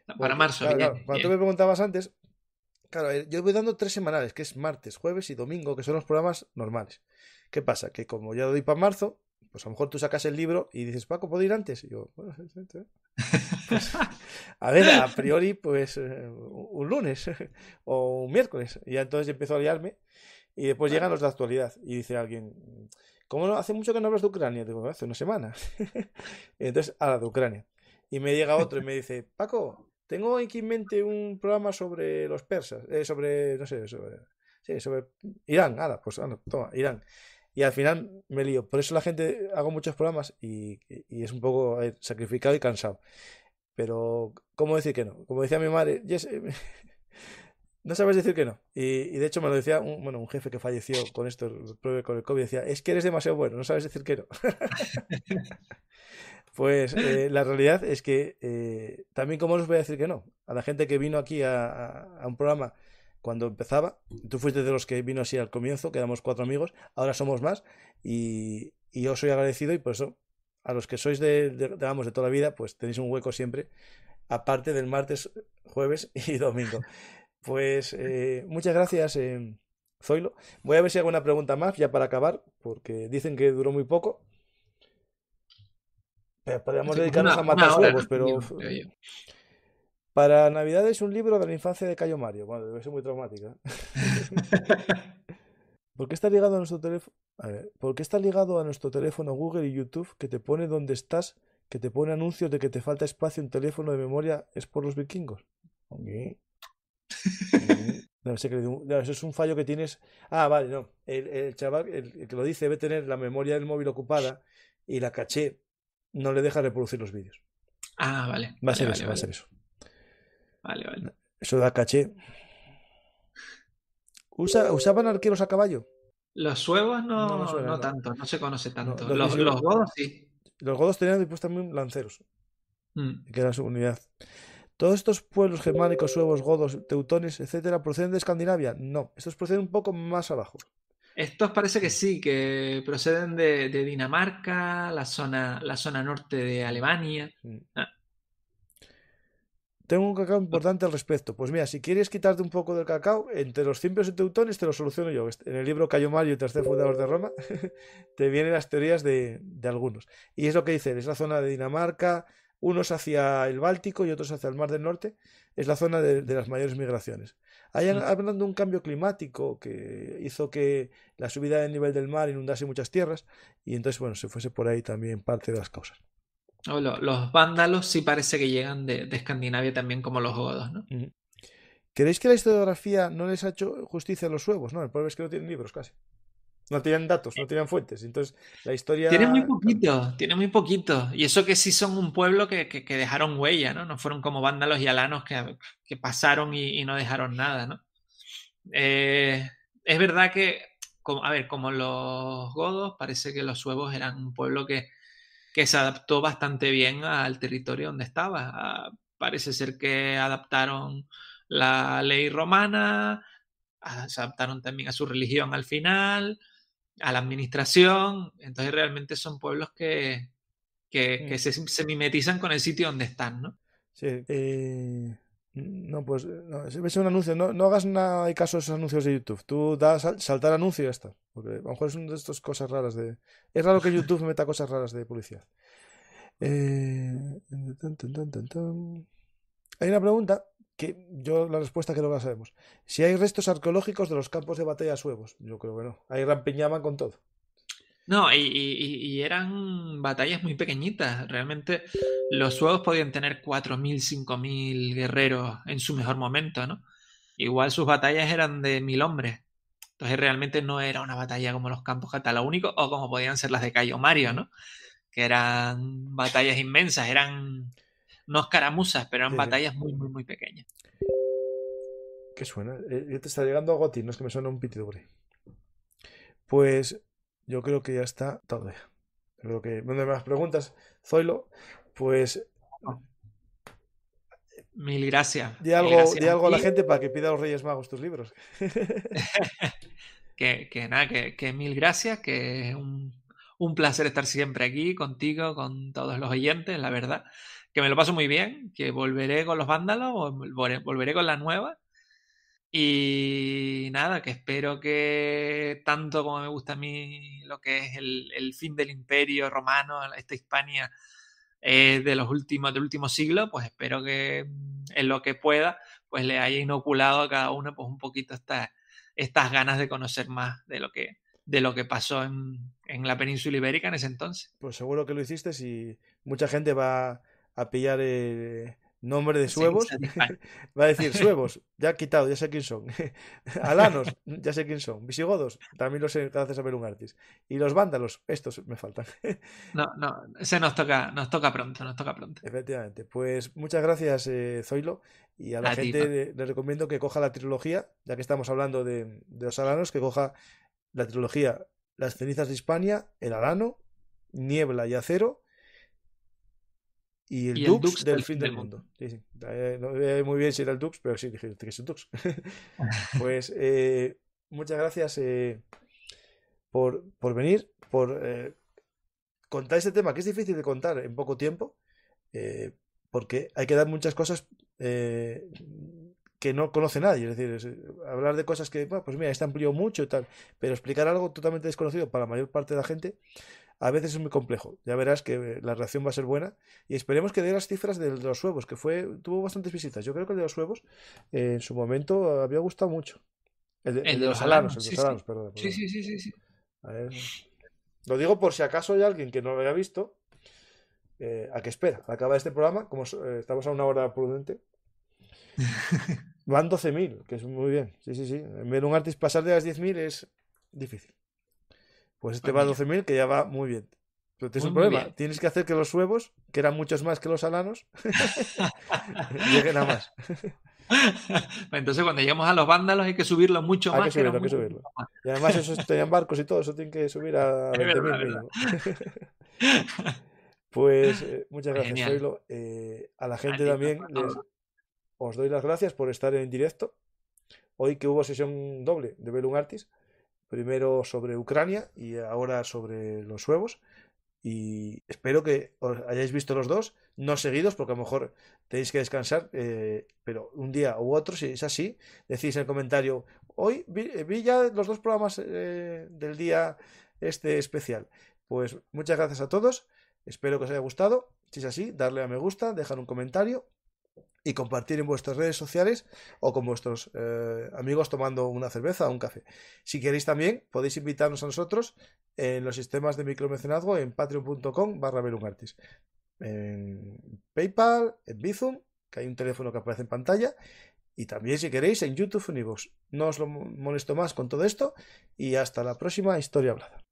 Para Porque, marzo, claro, bien, claro, cuando tú bien. me preguntabas antes, claro, yo voy dando 3 semanales, que es martes, jueves y domingo, que son los programas normales. ¿Qué pasa? Que como ya lo doy para marzo, pues a lo mejor tú sacas el libro y dices, Paco, ¿puedo ir antes? Y yo, bueno, sí, sí, sí. Pues, a ver, a priori, pues un lunes o un miércoles. Y ya entonces empiezo a liarme y después llegan Bueno, los de actualidad. Y dice alguien, ¿cómo no? Hace mucho que no hablas de Ucrania. Digo, hace una semana. Y entonces, a la de Ucrania. Y me llega otro y me dice, Paco, tengo aquí en mente un programa sobre los persas, sobre, no sé, sí, sobre Irán. Nada, pues anda, toma, Irán. Y al final me lío. Por eso la gente hago muchos programas y es un poco sacrificado y cansado. Pero, ¿cómo decir que no? Como decía mi madre, no sabes decir que no. Y de hecho me lo decía un jefe que falleció con esto, con el COVID, decía, es que eres demasiado bueno, no sabes decir que no. Pues la realidad es que también cómo os voy a decir que no. A la gente que vino aquí a un programa cuando empezaba, tú fuiste de los que vino así al comienzo, que éramos 4 amigos, ahora somos más y yo soy agradecido y por eso a los que sois digamos, de toda la vida, pues tenéis un hueco siempre, aparte del martes, jueves y domingo. Pues muchas gracias, Zoilo. Voy a ver si hago una pregunta más ya para acabar, porque dicen que duró muy poco. Podríamos hace como dedicarnos a matar una hora, suevos, ¿no? pero Creo yo. para Navidad es un libro de la infancia de Cayo Mario. Bueno, debe ser muy traumática. ¿Por qué está ligado a nuestro teléfono? A ver, ¿por qué está ligado a nuestro teléfono Google y YouTube que te pone dónde estás, que te pone anuncios de que te falta espacio en teléfono de memoria? ¿Es por los vikingos? Ok. No sé no, eso es un fallo que tienes. Ah, vale, no. El chaval, el que lo dice, debe tener la memoria del móvil ocupada y la caché no le deja reproducir los vídeos. Ah, vale, Va a vale, ser vale, eso, va a vale. ser eso. Vale, vale. Eso da caché. ¿Usaban arqueros a caballo? Los suevos No me no, suena, no no. tanto, no se conoce No, tanto. los, Los godos sí. los godos tenían después también lanceros, Mm. que era su unidad. ¿Todos estos pueblos germánicos, suevos, godos, teutones, etcétera, proceden de Escandinavia? No, estos proceden un poco más abajo. Estos parece que sí, que proceden de Dinamarca, la zona norte de Alemania. Ah, Tengo un cacao importante al respecto. Pues mira, si quieres quitarte un poco del cacao, entre los cimbrios y teutones te lo soluciono yo. En el libro Cayo Mario, tercer fundador de Roma, te vienen las teorías de algunos. Y es lo que dicen, es la zona de Dinamarca, unos hacia el Báltico y otros hacia el Mar del Norte. Es la zona de las mayores migraciones. Hay mm. hablando de un cambio climático que hizo que la subida del nivel del mar inundase muchas tierras y entonces, bueno, se fuese por ahí también parte de las causas. Los vándalos sí parece que llegan de Escandinavia también como los godos, ¿no? Ujú. ¿Creéis que la historiografía no les ha hecho justicia a los suevos? No, el problema es que no tienen libros casi. No tienen datos, no tienen fuentes. Entonces, la Tiene muy historia... poquito, tiene muy poquito. Y eso que sí son un pueblo que dejaron huella, ¿no? No fueron como vándalos y alanos que pasaron y no dejaron nada, ¿no? Es verdad que, a ver, como los godos, parece que los suevos eran un pueblo que se adaptó bastante bien al territorio donde estaba. Parece ser que adaptaron la ley romana, se adaptaron también a su religión al final, a la administración. Entonces realmente son pueblos que Mm, se mimetizan con el sitio donde están, ¿no? sí. No, pues no, si ves un anuncio, no, no hagas nada de caso a esos anuncios de YouTube. Tú das saltar anuncio y ya está. Porque a lo mejor es una de estas cosas raras de... Es raro que YouTube meta cosas raras de publicidad. Eh, tan. Hay una pregunta que yo la respuesta creo que la sabemos. Si hay restos arqueológicos de los campos de batalla suevos. Yo creo que no. Ahí rampiñaban con todo. No, y eran batallas muy pequeñitas. Realmente los suevos podían tener 4.000 5.000 guerreros en su mejor momento, ¿no? Igual sus batallas eran de 1.000 hombres. Entonces realmente no era una batalla como los campos cataláunicos o como podían ser las de Cayo Mario, Mm, ¿no? Que eran batallas inmensas, eran no escaramuzas, pero eran sí, sí. batallas muy, muy, muy pequeñas. ¿Qué suena? Te está llegando a Goti, no es que me suena un pitido por ahí. Pues yo creo que ya está todo ya. Creo que no hay más preguntas. Zoilo, pues Mil gracias. di Gracias a algo a la ti. gente para que pida a los Reyes Magos tus libros. Que nada, que mil gracias, que es un placer estar siempre aquí contigo, con todos los oyentes, la verdad. Que me lo paso muy bien, que volveré con los vándalos, o volveré con la nueva. Y nada, que espero que tanto como me gusta a mí lo que es el fin del imperio romano, esta Hispania de los últimos, del último siglo, pues espero que en lo que pueda, pues le haya inoculado a cada uno pues un poquito estas ganas de conocer más de lo que pasó en la península ibérica en ese entonces. Pues seguro que lo hiciste y mucha gente va a pillar el nombre de Seguir suevos. satisfecho. Va a decir suevos, ya quitado, ya sé quién son. Alanos, ya sé quién son. Visigodos, también lo sé gracias a Belungartis. Y los vándalos, estos me faltan. No, no, ese nos toca pronto, nos toca pronto. Efectivamente. Pues muchas gracias, Zoilo. Y a la A ti, gente le recomiendo que coja la trilogía, ya que estamos hablando de los alanos, que coja la trilogía Las cenizas de Hispania, El Alano, Niebla y Acero y el y el Dux Dux del del fin fin del del mundo. mundo. Sí, sí. No sé muy bien si era el Dux, pero sí, dije que es el Dux. Pues muchas gracias por venir, por contar este tema, que es difícil de contar en poco tiempo, eh, porque hay que dar muchas cosas eh, que no conoce nadie. Es decir, hablar de cosas que, bueno, pues mira, este amplió mucho y tal, pero explicar algo totalmente desconocido para la mayor parte de la gente a veces es muy complejo. Ya verás que la reacción va a ser buena y esperemos que dé las cifras de los huevos, que tuvo bastantes visitas. Yo creo que el de los huevos en su momento había gustado mucho. El El de de los los alanos, alanos, el de sí, los sí. alanos, perdón, Sí, perdón. sí, sí, sí, sí. A ver. Lo digo por si acaso hay alguien que no lo haya visto, a que espera, al acabar este programa, como estamos a una hora prudente, van 12.000, que es muy bien. Sí, sí, sí. En ver un artist pasar de las 10.000 es difícil. Pues este Pues va a mira, 12.000, que ya va muy bien. Pero tienes muy, un muy problema. bien. Tienes que hacer que los huevos, que eran muchos más que los alanos, lleguen a más. Entonces, cuando lleguemos a los vándalos, hay que subirlo mucho Hay que más, que eran subirlo, hay que mucho, subirlo. mucho más. Y además esos tenían barcos y todo, eso tienen que subir a Es 20.000 verdad, es mínimo. verdad. Pues muchas Pues gracias, genial. Zoilo. A la A gente ti, también os doy las gracias por estar en directo. Hoy que hubo sesión doble de Belum Artis, primero sobre Ucrania y ahora sobre los suevos. Y espero que os hayáis visto los dos, no seguidos, porque a lo mejor tenéis que descansar, pero un día u otro, si es así, decís en el comentario, hoy vi ya los dos programas del día este especial. Pues muchas gracias a todos, espero que os haya gustado. Si es así, darle a me gusta, dejar un comentario y compartir en vuestras redes sociales o con vuestros amigos tomando una cerveza o un café. Si queréis también, podéis invitarnos a nosotros en los sistemas de micromecenazgo en patreon.com/belungartis, en PayPal, en Bizum, que hay un teléfono que aparece en pantalla, y también si queréis en YouTube o en iVoox. No os lo molesto más con todo esto y hasta la próxima historia hablada.